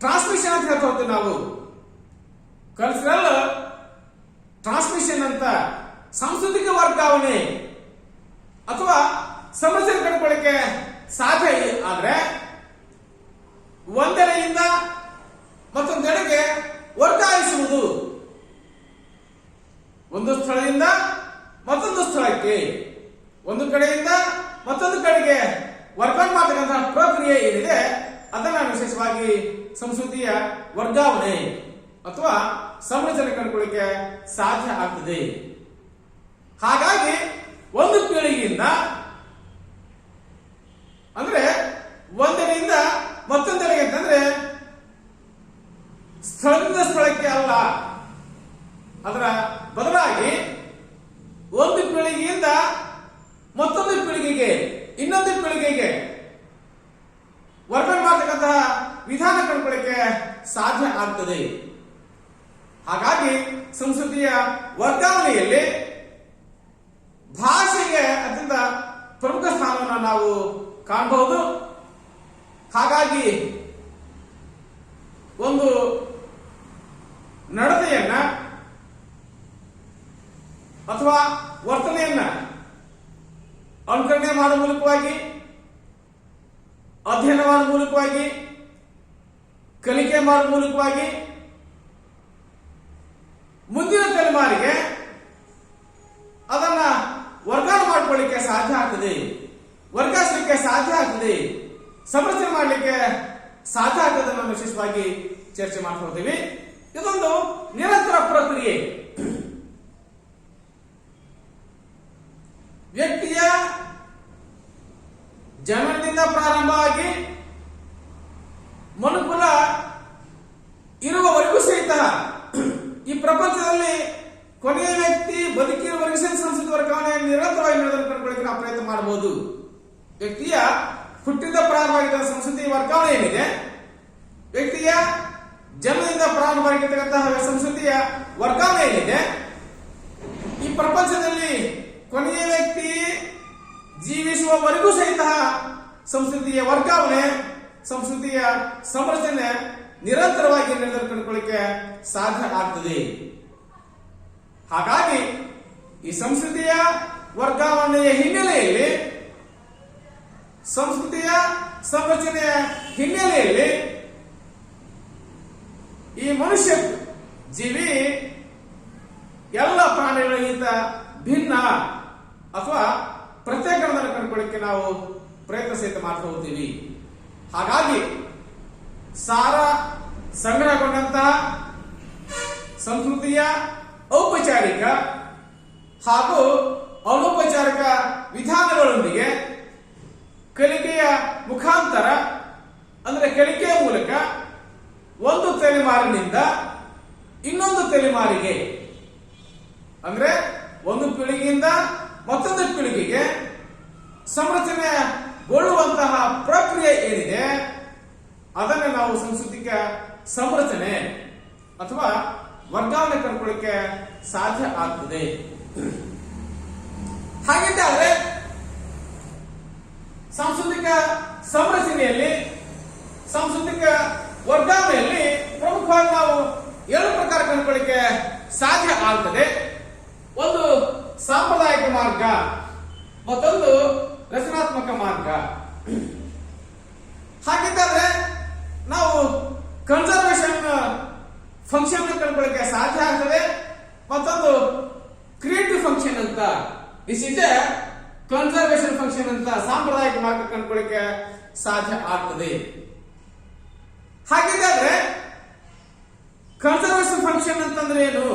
ಟ್ರಾನ್ಸ್ಮಿಷನ್ ಅಂತ ಹೇಳ್ತಾ ಹೋಗ್ತೀವಿ ನಾವು. ಕಲ್ಚರಲ್ ಟ್ರಾನ್ಸ್ಮಿಷನ್ ಅಂತ ಸಾಂಸ್ಕೃತಿಕ ವರ್ಗಾವಣೆ ಅಥವಾ ಸಂರಚನೆ ಕಂಡುಕೊಳ್ಳಿಕ್ಕೆ ಸಾಧ್ಯ ಆದ್ರೆ ಒಂದೆಡೆಯಿಂದ ಮತ್ತೊಂದೆಡೆಗೆ ವರ್ಗಾಯಿಸುವುದು, ಒಂದು ಸ್ಥಳದಿಂದ ಮತ್ತೊಂದು ಸ್ಥಳಕ್ಕೆ, ಒಂದು ಕಡೆಯಿಂದ ಮತ್ತೊಂದು ಕಡೆಗೆ ವರ್ಗಾವಣೆ ಮಾಡತಕ್ಕಂತಹ ಪ್ರಕ್ರಿಯೆ ಏನಿದೆ ಅದನ್ನ ವಿಶೇಷವಾಗಿ ಸಂಸ್ಕೃತಿಯ ವರ್ಗಾವಣೆ ಅಥವಾ ಸಂರಚನೆ ಕಂಡುಕೊಳ್ಳಿಕ್ಕೆ ಸಾಧ್ಯ ಆಗ್ತದೆ. ಹಾಗಾಗಿ ಒಂದು ಪೀಳಿಗೆಯಿಂದ ಅಂದ್ರೆ ಒಂದೆಡೆಯಿಂದ ಮತ್ತೊಂದೆಡೆಗೆ ಅಂತಂದ್ರೆ ಸ್ಥಳದಿಂದ ಸ್ಥಳಕ್ಕೆ ಅಲ್ಲ, ಅದರ ಬದಲಾಗಿ ಒಂದು ಪೀಳಿಗೆಯಿಂದ ಮತ್ತೊಂದು ಪೀಳಿಗೆಗೆ, ಇನ್ನೊಂದು ಪೀಳಿಗೆಗೆ ವರ್ಗಾವಣೆ ಮಾಡತಕ್ಕಂತಹ ವಿಧಾನ ಕಂಡುಕೊಳ್ಳಿಕ್ಕೆ ಸಾಧ್ಯ ಆಗ್ತದೆ. ಹಾಗಾಗಿ ಸಂಸ್ಕೃತಿಯ ವರ್ಗಾವಣೆಯಲ್ಲಿ ಭಾಷೆಗೆ ಅತ್ಯಂತ ಪ್ರಮುಖ ಸ್ಥಾನವನ್ನು ನಾವು ಕಾಣಬಹುದು. ಹಾಗಾಗಿ ಒಂದು ನಡತೆಯನ್ನ ಅಥವಾ ವರ್ತನೆಯನ್ನ ಅನುಕರಣೆ ಮಾಡುವ ಮೂಲಕವಾಗಿ, ಅಧ್ಯಯನ ಮಾಡುವ ಮೂಲಕವಾಗಿ, ಕಲಿಕೆ ಮಾಡುವ ಮೂಲಕವಾಗಿ ಮುಂದಿನ ತಲೆಮಾರಿಗೆ ಅದನ್ನ ವರ್ಗಾವಣೆ ಮಾಡಿಕೊಳ್ಳಿಕ್ಕೆ ಸಾಧ್ಯ ಆಗ್ತದೆ, ವರ್ಗಾಯಿಸಲಿಕ್ಕೆ ಸಾಧ್ಯ ಆಗ್ತದೆ, ಸಂರಚನೆ ಮಾಡಲಿಕ್ಕೆ ಸಾಧ್ಯ ಆಗ್ತದೆ. ನಾವು ವಿಶೇಷವಾಗಿ ಚರ್ಚೆ ಮಾಡ್ಕೊಳ್ತೀವಿ. ಇದೊಂದು ನಿರಂತರ ಪ್ರಕ್ರಿಯೆ. ವ್ಯಕ್ತಿಯ ಜನನದಿಂದ ಪ್ರಾರಂಭವಾಗಿ ಮನುಕುಲ ಇರುವವರೆಗೂ ಸಹಿತ ಈ ಪ್ರಪಂಚದಲ್ಲಿ ಕೊನೆಯ ವ್ಯಕ್ತಿ ಬದುಕಿರುವವರೆಗೂ ಸಹಿತ ಸಂಸ್ಕೃತಿ ವರ್ಗಾವಣೆ ನಿರಂತರವಾಗಿ ನಡೆದುಕೊಳ್ಳಿಕ್ಕೆ ನಾವು ಪ್ರಯತ್ನ ಮಾಡಬಹುದು. ವ್ಯಕ್ತಿಯ ಹುಟ್ಟಿದ ಪ್ರಾರಂಭವಾಗಿದ್ದ ಸಂಸ್ಕೃತಿ ವರ್ಗಾವಣೆ ಏನಿದೆ, ವ್ಯಕ್ತಿಯ ಜನ್ಮದಿಂದ ಪ್ರಾರಂಭವಾಗಿರ್ತಕ್ಕಂತಹ ಸಂಸ್ಕೃತಿಯ ವರ್ಗಾವಣೆ ಏನಿದೆ, ಈ ಪ್ರಪಂಚದಲ್ಲಿ ಕೊನೆಯ ವ್ಯಕ್ತಿ ಜೀವಿಸುವವರೆಗೂ ಸಹಿತ ಸಂಸ್ಕೃತಿಯ ವರ್ಗಾವಣೆ, ಸಂಸ್ಕೃತಿಯ ಸಂರಚನೆ ನಿರಂತರವಾಗಿ ನಡೆದುಕೊಳ್ಳಿಕ್ಕೆ ಸಾಧ್ಯ ಆಗ್ತದೆ. ಹಾಗಾಗಿ ಈ ಸಂಸ್ಕೃತಿಯ ವರ್ಗಾವಣೆಯ ಹಿನ್ನೆಲೆಯಲ್ಲಿ, ಸಂಸ್ಕೃತಿಯ ಸಂರಚನೆಯ ಹಿನ್ನೆಲೆಯಲ್ಲಿ ಈ ಮನುಷ್ಯ ಜೀವಿ ಎಲ್ಲ ಪ್ರಾಣಿಗಳಿಗಿಂತ ಭಿನ್ನ ಅಥವಾ ಪ್ರತ್ಯೇಕವನ್ನು ಕಂಡುಕೊಳ್ಳಿಕ್ಕೆ ನಾವು ಪ್ರಯತ್ನ ಸಹಿತ ಮಾಡ್ತಾ ಹೋಗ್ತೀವಿ. ಹಾಗಾಗಿ ಸಾರ ಸಂಗ್ರಹಗೊಂಡಂತಹ ಸಂಸ್ಕೃತಿಯ ಔಪಚಾರಿಕ ಹಾಗೂ ಅನೌಪಚಾರಿಕ ವಿಧಾನಗಳೊಂದಿಗೆ ಕಲಿಕೆಯ ಮುಖಾಂತರ, ಅಂದ್ರೆ ಕಲಿಕೆಯ ಮೂಲಕ ಒಂದು ತಲೆಮಾರಿನಿಂದ ಇನ್ನೊಂದು ತಲೆಮಾರಿಗೆ, ಅಂದ್ರೆ ಒಂದು ಪೀಳಿಗೆಯಿಂದ ಮತ್ತೊಂದು ಪೀಳಿಗೆಗೆ ಸಂರಚನೆಗೊಳ್ಳುವಂತಹ ಪ್ರಕ್ರಿಯೆ ಏನಿದೆ ಅದನ್ನು ನಾವು ಸಾಂಸ್ಕೃತಿಕ ಸಂರಚನೆ ಅಥವಾ ವರ್ಗಾವಣೆ ಕಂಡುಕೊಳ್ಳಿಕ್ಕೆ ಸಾಧ್ಯ ಆಗ್ತದೆ. ಹಾಗಿದ್ದರೆ ಸಾಂಸ್ಕೃತಿಕ ಸಂರಚನೆಯಲ್ಲಿ, ಸಾಂಸ್ಕೃತಿಕ ವರ್ಗಾವಣೆಯಲ್ಲಿ ಪ್ರಮುಖವಾಗಿ ನಾವು 7 ಪ್ರಕಾರ ಕಂಡುಕೊಳ್ಳಿಕ್ಕೆ ಸಾಧ್ಯ ಆಗ್ತದೆ. ಒಂದು ಸಾಂಪ್ರದಾಯಿಕ ಮಾರ್ಗ, ಮತ್ತೊಂದು ರಚನಾತ್ಮಕ ಮಾರ್ಗ. ಹಾಗಿದ್ದರೆ ನಾವು ಕನ್ಸರ್ವೇಷನ್ ಫಂಕ್ಷನ್ ಕಂಡುಕೊಳ್ಳಕ್ಕೆ ಸಾಧ್ಯ ಆಗ್ತದೆ. ಮತ್ತೊಂದು ಕ್ರಿಯೇಟಿವ್ ಫಂಕ್ಷನ್ ಅಂತ, this is A conservation function ಅಂತ ಸಾಂಪ್ರದಾಯಿಕ ಮಾರ್ಗ ಕಂಡುಕೊಳ್ಳಕ್ಕೆ ಸಾಧ್ಯ ಆಗ್ತದೆ. ಹಾಗಿದ್ದಾದ್ರೆ ಕನ್ಸರ್ವೇಷನ್ ಫಂಕ್ಷನ್ ಅಂತಂದ್ರೆ ಏನು,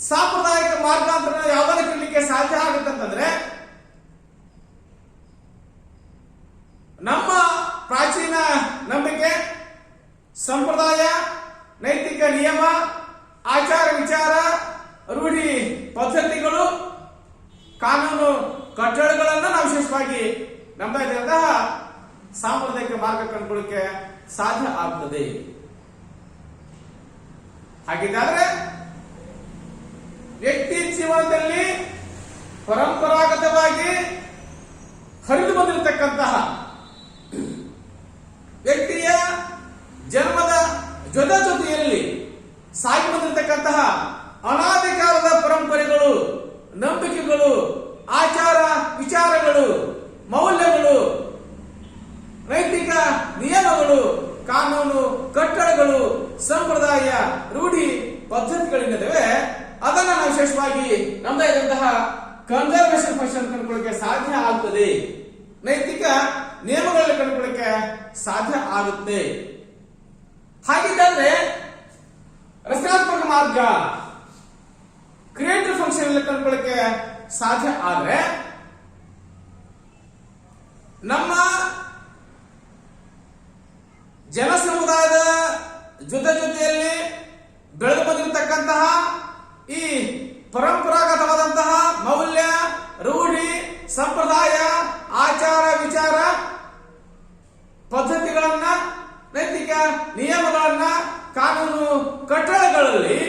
ಸಾಂಪ್ರದಾಯಿಕ ಮಾರ್ಗಾಂತರ ಯಾವಾಗ ಕಲಿಲಿಕ್ಕೆ ಸಾಧ್ಯ ಆಗುತ್ತೆ ಅಂತಂದ್ರೆ ನಮ್ಮ ಪ್ರಾಚೀನ ನಂಬಿಕೆ, ಸಂಪ್ರದಾಯ, ನೈತಿಕ ನಿಯಮ, ಆಚಾರ ವಿಚಾರ, ರೂಢಿ ಪದ್ಧತಿಗಳು, ಕಾನೂನು ಕಟ್ಟಳೆಗಳನ್ನು ನಾವು ವಿಶೇಷವಾಗಿ ನಂಬ್ತಾ ಇದ್ದಂತಹ ಸಾಂಪ್ರದಾಯಿಕ ಮಾರ್ಗ ಕಂಡುಕೊಳ್ಳಕ್ಕೆ ಸಾಧ್ಯ ಆಗ್ತದೆ. ಹಾಗಿದ್ದಾದ್ರೆ ವ್ಯಕ್ತಿ ಜೀವನದಲ್ಲಿ ಪರಂಪರಾಗತವಾಗಿ ಹರಿದು ಬಂದಿರತಕ್ಕಂತಹ ವ್ಯಕ್ತಿಯ ಜನ್ಮದ ಜೊತೆಯಲ್ಲಿ ಸಾಗಿ ಬಂದಿರತಕ್ಕಂತಹ ಅನಾದಿ ಕಾಲದ ಪರಂಪರೆಗಳು, ನಂಬಿಕೆಗಳು, ಆಚಾರ ವಿಚಾರಗಳು, ಮೌಲ್ಯಗಳು, ನೈತಿಕ ನಿಯಮಗಳು, ಕಾನೂನು ಕಟ್ಟಳೆಗಳು, ಸಂಪ್ರದಾಯ, ರೂಢಿ ಪದ್ಧತಿಗಳಿವೆ. ಅದನ್ನು ನಾವು ವಿಶೇಷವಾಗಿ ನಮ್ದೇ ಇದ್ದಂತಹ ಕನ್ಸರ್ವೇಷನ್ ಫಂಕ್ಷನ್ ಕಂಡುಕೊಳ್ಳಕ್ಕೆ ಸಾಧ್ಯ ಆಗ್ತದೆ. ನೈತಿಕ ನಿಯಮಗಳಲ್ಲಿ ಕಂಡುಕೊಳ್ಳಕ್ಕೆ ಸಾಧ್ಯ ಆಗುತ್ತೆ. ಹಾಗಿದ್ದರೆ ರಚನಾತ್ಮಕ ಮಾರ್ಗ ಕ್ರಿಯೇಟಿವ್ ಫಂಕ್ಷನ್ ಅಲ್ಲಿ ಕಂಡುಕೊಳ್ಳಕ್ಕೆ ಸಾಧ್ಯ ಆದ್ರೆ ನಮ್ಮ ಜನ ಸಮುದಾಯದ ಜೊತೆಯಲ್ಲಿ ಬೆಳೆದು ಬಂದಿರತಕ್ಕಂತಹ ಈ ಪರಂಪರಾಗತವಾದಂತಹ ಮೌಲ್ಯ, ರೂಢಿ, ಸಂಪ್ರದಾಯ, ಆಚಾರ ವಿಚಾರ ಪದ್ಧತಿಗಳನ್ನ, ನೈತಿಕ ನಿಯಮಗಳನ್ನ, ಕಾನೂನು ಕಟ್ಟಳೆಗಳಲ್ಲಿ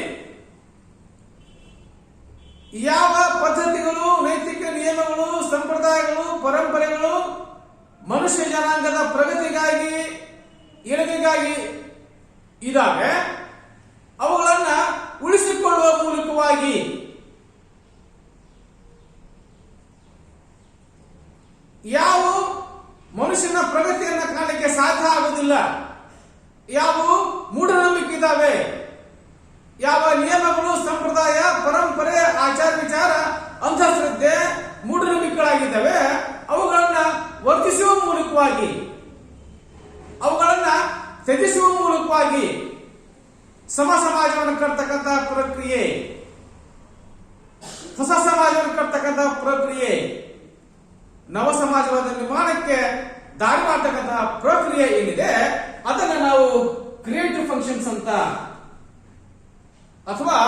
ಯಾವ ಪದ್ಧತಿಗಳು, ನೈತಿಕ ನಿಯಮಗಳು, ಸಂಪ್ರದಾಯಗಳು, ಪರಂಪರೆಗಳು ಮನುಷ್ಯ ಜನಾಂಗದ ಪ್ರಗತಿಗಾಗಿ, ಏಳಿಗೆಗಾಗಿ ಇದಾವೆ, ಅವುಗಳನ್ನ ಉಳಿಸಿಕೊಳ್ಳುವ ಮೂಲಕವಾಗಿ ಯಾವ ಮನುಷ್ಯನ ಪ್ರಗತಿಯನ್ನ ಕಾಣಲಿಕ್ಕೆ ಸಾಧ್ಯ ಆಗುವುದಿಲ್ಲ, ಯಾವ ಮೂಢನಂಬಿಕೆ ಇದ್ದಾವೆ, ಯಾವ ನಿಯಮಗಳು, ಸಂಪ್ರದಾಯ, ಪರಂಪರೆ, ಆಚಾರ ವಿಚಾರ, ಅಂಧಶ್ರದ್ಧೆ, ಮೂಢನಂಬಿಕೆಗಳಾಗಿದ್ದಾವೆ, ಅವುಗಳನ್ನ ವರ್ತಿಸುವ ಮೂಲಕವಾಗಿ, ಅವುಗಳನ್ನ ತ್ಯಜಿಸುವ ಮೂಲಕವಾಗಿ ಸಮಾಜವನ್ನು ಕಟ್ತಕ್ಕಂತಹ ಪ್ರಕ್ರಿಯೆ, ಹೊಸ ಸಮಾಜವನ್ನು ಕಟ್ತಕ್ಕಂತಹ ಪ್ರಕ್ರಿಯೆ, ನವ ಸಮಾಜವಾದ ನಿರ್ಮಾಣಕ್ಕೆ ದಾರಿ ಮಾಡತಕ್ಕಂತಹ ಪ್ರಕ್ರಿಯೆ ಏನಿದೆ ಅದನ್ನ ನಾವು ಕ್ರಿಯೇಟಿವ್ ಫಂಕ್ಷನ್ಸ್ ಅಂತ ಅಥವಾ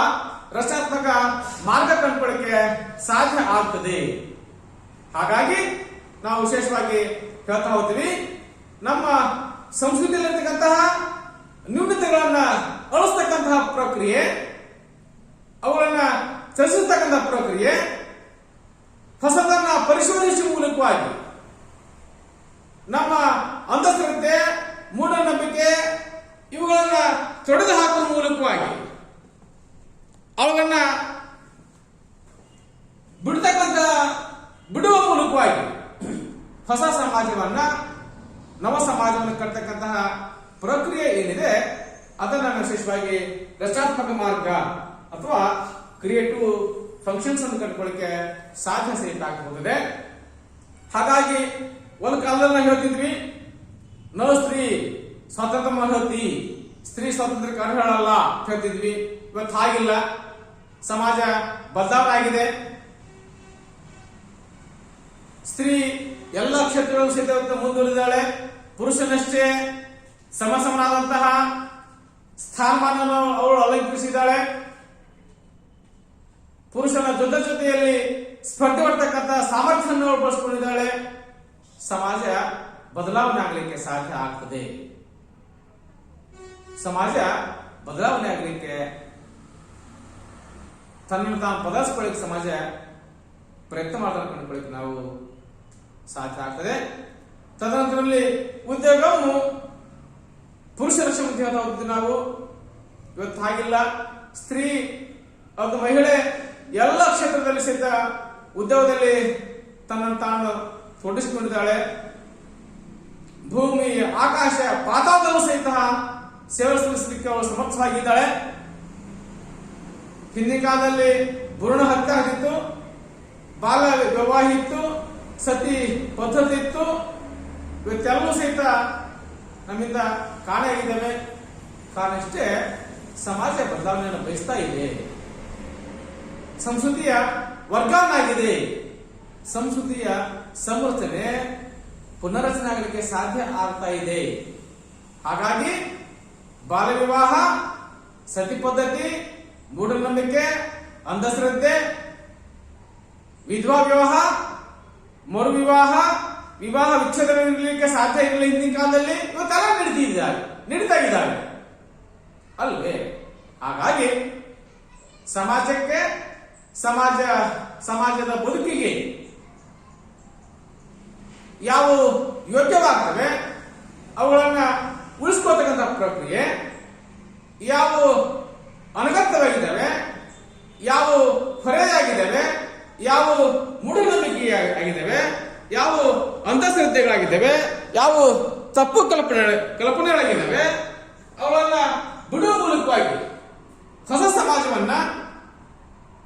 ರಚನಾತ್ಮಕ ಮಾರ್ಗ ಕಂಡುಕೊಳ್ಳಕ್ಕೆ ಸಾಧ್ಯ ಆಗ್ತದೆ. ಹಾಗಾಗಿ ನಾವು ವಿಶೇಷವಾಗಿ ಹೇಳ್ತಾ ಹೋಗ್ತೀವಿ, ನಮ್ಮ ಸಂಸ್ಕೃತಿಯಲ್ಲಿರ್ತಕ್ಕಂತಹ ನ್ಯೂನತೆಗಳನ್ನ ಅಳಿಸ್ತಕ್ಕಂತಹ ಪ್ರಕ್ರಿಯೆ, ಅವುಗಳನ್ನ ಚಲಿಸತಕ್ಕಂತಹ ಪ್ರಕ್ರಿಯೆ, ಹೊಸದನ್ನ ಪರಿಶೋಧಿಸುವ ಮೂಲಕವಾಗಿ ನಮ್ಮ ಅಂಧಶ್ರದ್ಧೆ, ಮೂಢನಂಬಿಕೆ ಇವುಗಳನ್ನ ತೊಡೆದು ಹಾಕುವ ಮೂಲಕವಾಗಿ ಅವುಗಳನ್ನ ಬಿಡುವ ಮೂಲಕವಾಗಿ ಹೊಸ ಸಮಾಜವನ್ನ, ನವ ಸಮಾಜವನ್ನು ಕಟ್ಟತಕ್ಕಂತಹ ಪ್ರಕ್ರಿಯೆ ಏನಿದೆ ಅದನ್ನ ವಿಶೇಷವಾಗಿ ರಚನಾತ್ಮಕ ಮಾರ್ಗ ಅಥವಾ ಕ್ರಿಯೇಟಿವ್ ಫಂಕ್ಷನ್ಸ್ ಅನ್ನು ಕಂಡುಕೊಳ್ಳಕ್ಕೆ ಸಾಧ್ಯ ಸಹಿತ ಆಗಬಹುದಿದೆ. ಹಾಗಾಗಿ ಒಂದು ಕಾಲದಲ್ಲಿ ನಾವು ಹೇಳ್ತಿದ್ವಿ, ನೋ ಸ್ತ್ರೀ ಸ್ವಾತಂತ್ರ್ಯ ಮಹತಿ, ಸ್ತ್ರೀ ಸ್ವಾತಂತ್ರ್ಯಕ್ಕೆ ಅರ್ಹಳಲ್ಲ ಹೇಳ್ತಿದ್ವಿ. ಇವತ್ತು ಹಾಗಿಲ್ಲ, ಸಮಾಜ ಬದಲಾವಣೆ ಆಗಿದೆ. ಸ್ತ್ರೀ ಎಲ್ಲ ಕ್ಷೇತ್ರಗಳು ಸಹಿತ ಮುಂದುವರಿದಾಳೆ. ಪುರುಷನಷ್ಟೇ ಸಮಸಮನಾದಂತಹ ಸ್ಥಾನಮಾನವನ್ನು ಅವಳು ಅಲಂಕರಿಸಿದ್ದಾಳೆ. ಪುರುಷನ ಜೊತೆಯಲ್ಲಿ ಸ್ಪರ್ಧೆ ಮಾಡ್ತಕ್ಕಂಥ ಸಾಮರ್ಥ್ಯವನ್ನು ಅವಳು ಬಳಸಿಕೊಂಡಿದ್ದಾಳೆ. ಸಮಾಜ ಬದಲಾವಣೆ ಆಗಲಿಕ್ಕೆ ಸಾಧ್ಯ ಆಗ್ತದೆ. ಸಮಾಜ ಬದಲಾವಣೆ ಆಗಲಿಕ್ಕೆ ತನ್ನನ್ನು ತಾನು ಬದಲಿಸಿಕೊಳ್ಳಿಕ್ಕೆ ಸಮಾಜ ಪ್ರಯತ್ನ ಮಾಡ್ಕೊಳ್ಳಿಕ್ಕೆ ನಾವು ಸಾಧ್ಯ ಆಗ್ತದೆ. ತದನಂತರದಲ್ಲಿ ಉದ್ಯೋಗವನ್ನು ಪುರುಷರ ಕ್ಷಮತೆ ಅಂತ ನಾವು ಇವತ್ತು ಹಾಗಿಲ್ಲ. ಸ್ತ್ರೀ ಅದು ಮಹಿಳೆ ಎಲ್ಲ ಕ್ಷೇತ್ರದಲ್ಲಿ ಸಹಿತ ಉದ್ಯೋಗದಲ್ಲಿ ತನ್ನನ್ನು ತಾನು ತೊಡಗಿಸಿಕೊಂಡಿದ್ದಾಳೆ. ಭೂಮಿ, ಆಕಾಶ, ಪಾತಾಳದಲ್ಲೂ ಸಹಿತ ಸೇವೆ ಸಲ್ಲಿಸಲಿಕ್ಕೆ ಅವಳು ಸಮರ್ಥವಾಗಿದ್ದಾಳೆ. ಹಿಂದಿನ ಕಾಲದಲ್ಲಿ ಭ್ರೂಣ ಹತ್ಯೆ ಆಗಿತ್ತು, ಬಾಲ ವಿವಾಹ ಇತ್ತು, ಸತಿ ಪದ್ಧತಿ ಇತ್ತು. ಇವತ್ತೆಲ್ಲವೂ ಸಹಿತ ನಮ್ಮಿಂದ ಕಾಣೆಯಾಗಿದ್ದಾವೆ. ಕಾರಣ ಇಷ್ಟೇ, ಸಮಾಜ ಬದಲಾವಣೆಯನ್ನು ಬಯಸ್ತಾ ಇದೆ, ಸಂಸ್ಕೃತಿಯ ವರ್ಗಾವಣೆ ಆಗಿದೆ, ಸಂಸ್ಕೃತಿಯ ಸಂರಚನೆ ಪುನರ್ರಚನೆ ಆಗಲಿಕ್ಕೆ ಸಾಧ್ಯ ಆಗ್ತಾ ಇದೆ. ಹಾಗಾಗಿ ಬಾಲ್ಯ ವಿವಾಹ, ಸತಿ ಪದ್ಧತಿ, ಮೂಢನಂಬಿಕೆ, ಅಂಧಶ್ರದ್ಧೆ, ವಿಧವಾ ವಿವಾಹ, ಮರು ವಿವಾಹ, ವಿವಾಹ ವಿಚ್ಛೇದನಕ್ಕೆ ಸಾಧ್ಯ ಇರಲಿಲ್ಲ ಹಿಂದಿನ ಕಾಲದಲ್ಲಿ. ಇವತ್ತೆಲ್ಲ ನಡೀತಾ ಇದ್ದಾವೆ ಅಲ್ವೇ? ಹಾಗಾಗಿ ಸಮಾಜಕ್ಕೆ, ಸಮಾಜದ ಬದುಕಿಗೆ ಯಾವ ಯೋಗ್ಯವಾಗ್ತವೆ ಅವುಗಳನ್ನ ಉಳಿಸ್ಕೋತಕ್ಕಂಥ ಪ್ರಕ್ರಿಯೆ, ಯಾವ ಅನಗತ್ಯವಾಗಿದ್ದಾವೆ, ಯಾವ ಹೊರೆಯಾಗಿದ್ದಾವೆ, ಯಾವ ಮೂಢನಂಬಿಕೆಯಾಗಿದ್ದಾವೆ, ಯಾವ ಅಂಧಶ್ರದ್ಧೆಗಳಾಗಿದ್ದಾವೆ, ಯಾವ ತಪ್ಪು ಕಲ್ಪನೆಗಳಾಗಿದ್ದಾವೆ, ಅವುಗಳನ್ನ ಬಿಡುವ ಮೂಲಕವಾಗಿ ಹೊಸ ಸಮಾಜವನ್ನ,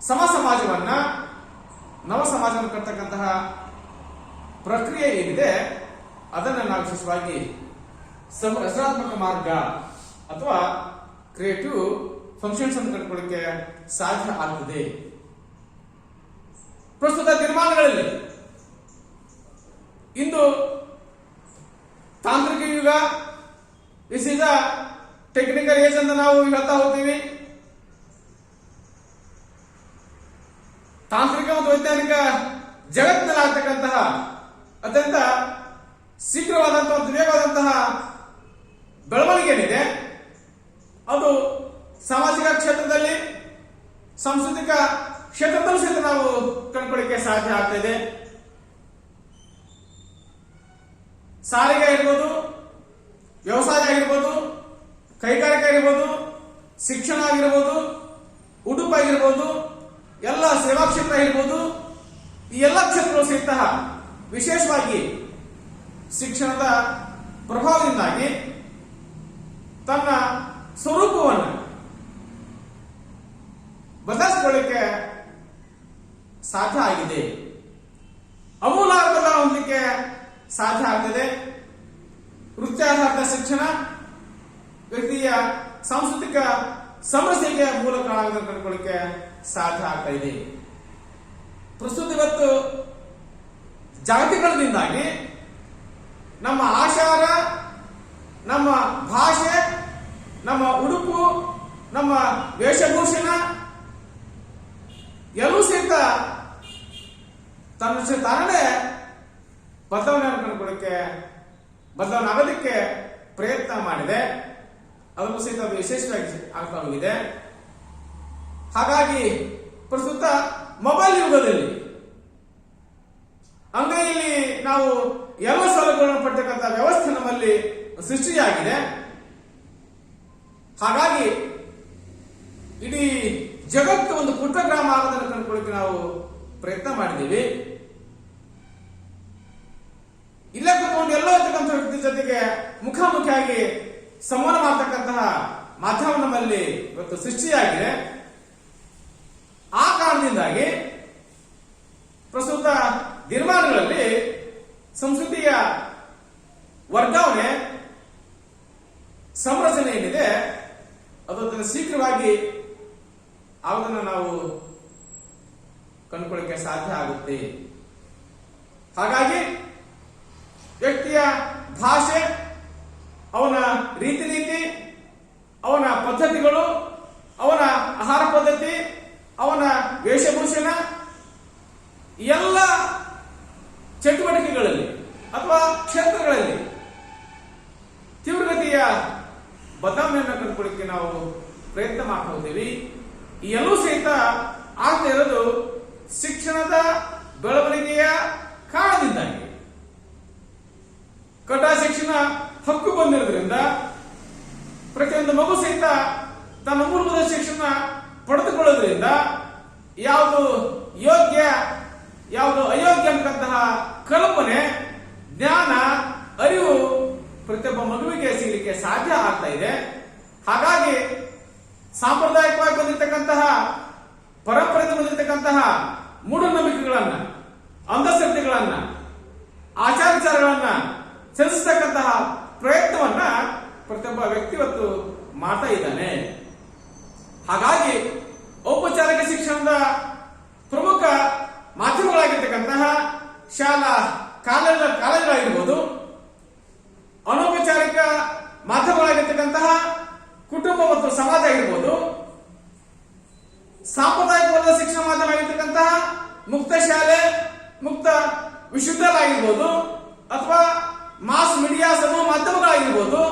ಸಮ ಸಮಾಜವನ್ನ, ನವ ಸಮಾಜವನ್ನು ಕಟ್ಟತಕ್ಕಂತಹ ಪ್ರಕ್ರಿಯೆ ಏನಿದೆ ಅದನ್ನು ನಾವು ವಿಶೇಷವಾಗಿ ರಚನಾತ್ಮಕ ಮಾರ್ಗ ಅಥವಾ ಕ್ರಿಯೇಟಿವ್ ಫಂಕ್ಷನ್ಸ್ ಅನ್ನು ಕಂಡುಕೊಳ್ಳಿಕ್ಕೆ ಸಾಧ್ಯ ಆಗ್ತದೆ. ಪ್ರಸ್ತುತ ತೀರ್ಮಾನಗಳಲ್ಲಿ ಇಂದು ತಾಂತ್ರಿಕ ಯುಗ, this is a technical age ಅಂತ ನಾವು ಹೇಳ್ತಾ ಹೋಗ್ತೀವಿ. ತಾಂತ್ರಿಕ ಮತ್ತು ವೈಜ್ಞಾನಿಕ ಜಗತ್ತಿನಲ್ಲಿ ಆಗ್ತಕ್ಕಂತಹ ಅತ್ಯಂತ ಶೀಘ್ರವಾದಂತಹ ಮತ್ತು ವೇಗವಾದಂತಹ ಬೆಳವಣಿಗೆ ಏನಿದೆ ಅದು ಸಾಮಾಜಿಕ ಕ್ಷೇತ್ರದಲ್ಲಿ, ಸಾಂಸ್ಕೃತಿಕ ಕ್ಷೇತ್ರದಲ್ಲೂ ಸಹಿತ ನಾವು ಕಂಡುಕೊಳ್ಳಿಕ್ಕೆ ಸಾಧ್ಯ ಆಗ್ತಿದೆ. ಸಾರಿಗೆ ಆಗಿರ್ಬೋದು, ವ್ಯವಸಾಯ ಆಗಿರ್ಬೋದು, ಕೈಗಾರಿಕೆ ಆಗಿರ್ಬೋದು, ಶಿಕ್ಷಣ ಆಗಿರ್ಬೋದು, ಉಡುಪು ಆಗಿರ್ಬೋದು, ಎಲ್ಲ ಸೇವಾ ಕ್ಷೇತ್ರ ಆಗಿರ್ಬೋದು, ಈ ಎಲ್ಲ ಕ್ಷೇತ್ರಗಳು ಸಹಿತ ವಿಶೇಷವಾಗಿ ಶಿಕ್ಷಣದ ಪ್ರಭಾವದಿಂದಾಗಿ ತನ್ನ ಸ್ವರೂಪವನ್ನು ಬದಲಿಸಿಕೊಳ್ಳಿಕ್ಕೆ ಸಾಧ್ಯ ಆಗಿದೆ. ಅಮೂಲಾಗ್ರ ಬದಲಾವಣೆ ಹೊಂದಲಿಕ್ಕೆ ಸಾಧ್ಯ ಆಗ್ತದೆ. ವೃತ್ತಿಯಾಧಾರಿತ ಶಿಕ್ಷಣ ವ್ಯಕ್ತಿಯ ಸಾಂಸ್ಕೃತಿಕ ಸಮಸ್ಯೆಗೆ ಮೂಲ ಕಾರಣಗಳನ್ನು ಕಂಡುಕೊಳ್ಳಿಕ್ಕೆ ಸಾಧ್ಯ ಆಗ್ತಾ ಇದೆ. ಪ್ರಸ್ತುತ ಇವತ್ತು ಜಾಗತೀಕರಣದಿಂದಾಗಿ ನಮ್ಮ ಆಚಾರ, ನಮ್ಮ ಭಾಷೆ, ನಮ್ಮ ಉಡುಪು, ನಮ್ಮ ವೇಷಭೂಷಣ ಎಲ್ಲೂ ಸಹಿತ ತಾನೇ ಬದಲಾವಣೆಯನ್ನು ಕಂಡುಕೊಳ್ಳಿಕ್ಕೆ, ಬದಲಾವಣೆ ಆಗೋದಕ್ಕೆ ಪ್ರಯತ್ನ ಮಾಡಿದೆ. ಅದನ್ನು ಸಹಿತ ವಿಶೇಷವಾಗಿ ಆಗ್ತಾ ಹೋಗಿದೆ. ಹಾಗಾಗಿ ಪ್ರಸ್ತುತ ಮೊಬೈಲ್ ಯುಗದಲ್ಲಿ ಅಂಗೈಯಲ್ಲಿ ನಾವು ಎಲ್ಲ ಸೌಲಭ್ಯಗಳನ್ನು ಪಡ್ತಕ್ಕಂಥ ವ್ಯವಸ್ಥೆ ನಮ್ಮಲ್ಲಿ ಸೃಷ್ಟಿಯಾಗಿದೆ. ಹಾಗಾಗಿ ಇಡೀ ಜಗತ್ತು ಒಂದು ಪುಟ್ಟ ಗ್ರಾಮ ಆಗೋದನ್ನು ಕಂಡುಕೊಳ್ಳಿಕ್ಕೆ ನಾವು ಪ್ರಯತ್ನ ಮಾಡಿದ್ದೀವಿ. ಇಲ್ಲೇ ಕೂತ್ಕೊಂಡು ಎಲ್ಲ ಇರ್ತಕ್ಕಂಥ ವ್ಯಕ್ತಿ ಜೊತೆಗೆ ಮುಖಾಮುಖಿಯಾಗಿ ಸಂವಹನ ಮಾಡತಕ್ಕಂತಹ ಮಾಧ್ಯಮ ನಮ್ಮಲ್ಲಿ ಇವತ್ತು ಸೃಷ್ಟಿಯಾಗಿದೆ. ಆ ಕಾರಣದಿಂದಾಗಿ ಪ್ರಸ್ತುತ ದಿನಮಾನಗಳಲ್ಲಿ ಸಂಸ್ಕೃತಿಯ ವರ್ಗಾವಣೆ, ಸಂರಚನೆ ಏನಿದೆ ಅದು ಶೀಘ್ರವಾಗಿ ಆಗೋದನ್ನು ನಾವು ಕಂಡುಕೊಳ್ಳಿಕ್ಕೆ ಸಾಧ್ಯ ಆಗುತ್ತೆ. ಹಾಗಾಗಿ ವ್ಯಕ್ತಿಯ ಭಾಷೆ, ಅವನ ರೀತಿ ನೀತಿ, ಅವನ ಪದ್ಧತಿಗಳು, ಅವನ ಆಹಾರ ಪದ್ಧತಿ, ಅವನ ವೇಷಭೂಷಣ, ಎಲ್ಲ ಚಟುವಟಿಕೆಗಳಲ್ಲಿ ಅಥವಾ ಕ್ಷೇತ್ರಗಳಲ್ಲಿ ತೀವ್ರಗತಿಯ ಬದಲಾವಣೆಯನ್ನು ಕಂಡುಕೊಳ್ಳಿಕ್ಕೆ ನಾವು ಪ್ರಯತ್ನ ಮಾಡ್ತಾ ಹೋಗ್ತೀವಿ. ಈ ಎಲ್ಲೂ ಸಹಿತ ಆಗ್ತಾ ಇರೋದು ಶಿಕ್ಷಣದ ಬೆಳವಣಿಗೆಯ ಕಾರಣದಿಂದಾಗಿ. ಕಡ್ಡಾಯ ಶಿಕ್ಷಣ ಹಕ್ಕು ಬಂದಿರೋದ್ರಿಂದ ಪ್ರತಿಯೊಂದು ಮಗು ಸಹಿತ ತನ್ನ ಮೂಲಭೂತ ಶಿಕ್ಷಣ ಪಡೆದುಕೊಳ್ಳೋದ್ರಿಂದ ಯಾವುದು ಯೋಗ್ಯ, ಯಾವುದು ಅಯೋಗ್ಯ ಅಂತಕ್ಕಂತಹ ಕಲ್ಪನೆ, ಜ್ಞಾನ, ಅರಿವು ಪ್ರತಿಯೊಬ್ಬ ಮಗುವಿಗೆ ಸಿಗಲಿಕ್ಕೆ ಸಾಧ್ಯ ಆಗ್ತಾ ಇದೆ. ಹಾಗಾಗಿ ಸಾಂಪ್ರದಾಯಿಕವಾಗಿ ಬಂದಿರತಕ್ಕಂತಹ, ಪರಂಪರೆಯಿಂದ ಬಂದಿರತಕ್ಕಂತಹ ಮೂಢನಂಬಿಕೆಗಳನ್ನ, ಅಂಧಶ್ರದ್ಧೆಗಳನ್ನ, ಆಚಾರ-ವಿಚಾರಗಳನ್ನ ಚಲಿಸತಕ್ಕಂತಹ ಪ್ರಯತ್ನವನ್ನ ಪ್ರತಿಯೊಬ್ಬ ವ್ಯಕ್ತಿ ಇವತ್ತು ಮಾಡ್ತಾ ಇದ್ದಾನೆ. ಹಾಗಾಗಿ ಔಪಚಾರಿಕ ಶಿಕ್ಷಣದ ಪ್ರಮುಖ ಮಾಧ್ಯಮಗಳಾಗಿರ್ತಕ್ಕಂತಹ ಶಾಲಾ ಕಾಲೇಜುಗಳಾಗಿರ್ಬೋದು, ಅನೌಪಚಾರಿಕ ಮಾಧ್ಯಮಗಳಾಗಿರ್ತಕ್ಕಂತಹ ಕುಟುಂಬ ಮತ್ತು ಸಮಾಜ ಆಗಿರ್ಬೋದು, ಸಾಂಪ್ರದಾಯಿಕವಾದ ಶಿಕ್ಷಣ ಮಾಧ್ಯಮ ಆಗಿರ್ತಕ್ಕಂತಹ ಮುಕ್ತ ಶಾಲೆ, ಮುಕ್ತ ವಿಶ್ವವಿದ್ಯಾಲಯ ಆಗಿರ್ಬೋದು, ಅಥವಾ ಮಾಸ್ ಮೀಡಿಯಾ ಸಮೂಹ ಮಾಧ್ಯಮಗಳಾಗಿರ್ಬೋದು,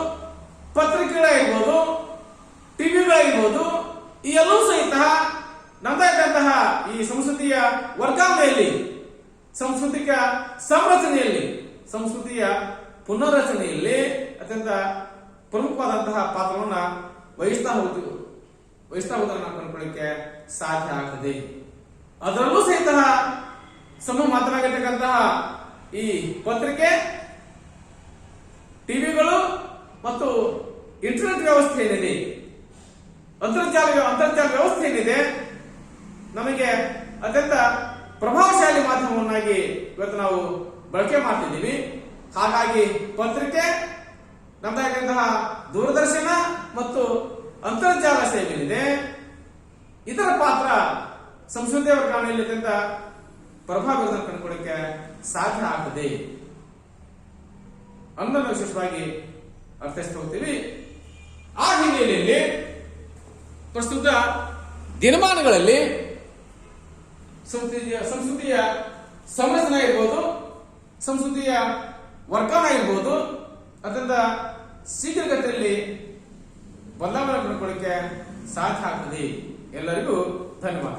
ಪತ್ರಿಕೆಗಳಾಗಿರ್ಬೋದು, ಟಿವಿಗಳಾಗಿರ್ಬೋದು, ಈ ಎಲ್ಲವೂ ಸಹಿತ ನಮ್ಮದಾದಂತಹ ಈ ಸಂಸ್ಕೃತಿಯ ವರ್ಗಾವಣೆಯಲ್ಲಿ, ಸಾಂಸ್ಕೃತಿಕ ಸಂರಚನೆಯಲ್ಲಿ, ಸಂಸ್ಕೃತಿಯ ಪುನರ್ರಚನೆಯಲ್ಲಿ ಅತ್ಯಂತ ಪ್ರಮುಖವಾದಂತಹ ಪಾತ್ರವನ್ನು ವಹಿಸ್ತಾ ಹೋಗೋದನ್ನು ಕಂಡುಕೊಳ್ಳಿಕ್ಕೆ ಸಾಧ್ಯ ಆಗ್ತದೆ. ಅದರಲ್ಲೂ ಸಹಿತ ಸಮೂಹ ಮಾತನಾಗಿರ್ತಕ್ಕಂತಹ ಈ ಪತ್ರಿಕೆ, ಟಿವಿಗಳು ಮತ್ತು ಇಂಟರ್ನೆಟ್ ವ್ಯವಸ್ಥೆ ಏನಿದೆ, ಅಂತರ್ಜಾಲ ವ್ಯವಸ್ಥೆ ಏನಿದೆ, ನಮಗೆ ಅತ್ಯಂತ ಪ್ರಭಾವಶಾಲಿ ಮಾಧ್ಯಮವನ್ನಾಗಿ ಇವತ್ತು ನಾವು ಬಳಕೆ ಮಾಡ್ತಿದ್ದೀವಿ. ಹಾಗಾಗಿ ಪತ್ರಿಕೆ, ನಮ್ಮದಾಗಿರುವಂತಹ ದೂರದರ್ಶನ ಮತ್ತು ಅಂತರ್ಜಾಲ ಸೇವೆಯಿದೆ, ಇದರ ಪಾತ್ರ ಸಂಸ್ಕೃತಿಯ ವರ್ಗಾವಣೆಯಲ್ಲಿ ಅತ್ಯಂತ ಪ್ರಭಾವವನ್ನು ಕಂಡುಕೊಳ್ಳಕ್ಕೆ ಸಾಧ್ಯ ಆಗ್ತದೆ ಅನ್ನೋದನ್ನು ವಿಶೇಷವಾಗಿ ಅರ್ಥೈಸ್ತಾ ಹೋಗ್ತೀವಿ. ಆ ಹಿನ್ನೆಲೆಯಲ್ಲಿ ಪ್ರಸ್ತುತ ದಿನಮಾನಗಳಲ್ಲಿ ಸಂಸ್ಕೃತಿಯ ಸಂರಚನೆ ಇರ್ಬೋದು, ಸಂಸ್ಕೃತಿಯ ವರ್ಗಾವಣೆ ಇರ್ಬೋದು, ಅತ್ಯಂತ ಶೀಘ್ರಗತಿಯಲ್ಲಿ ಬದಲಾವಣೆ ಕಂಡುಕೊಳ್ಳಕ್ಕೆ ಸಾಧ್ಯ ಆಗ್ತದೆ. ಎಲ್ಲರಿಗೂ ಧನ್ಯವಾದ.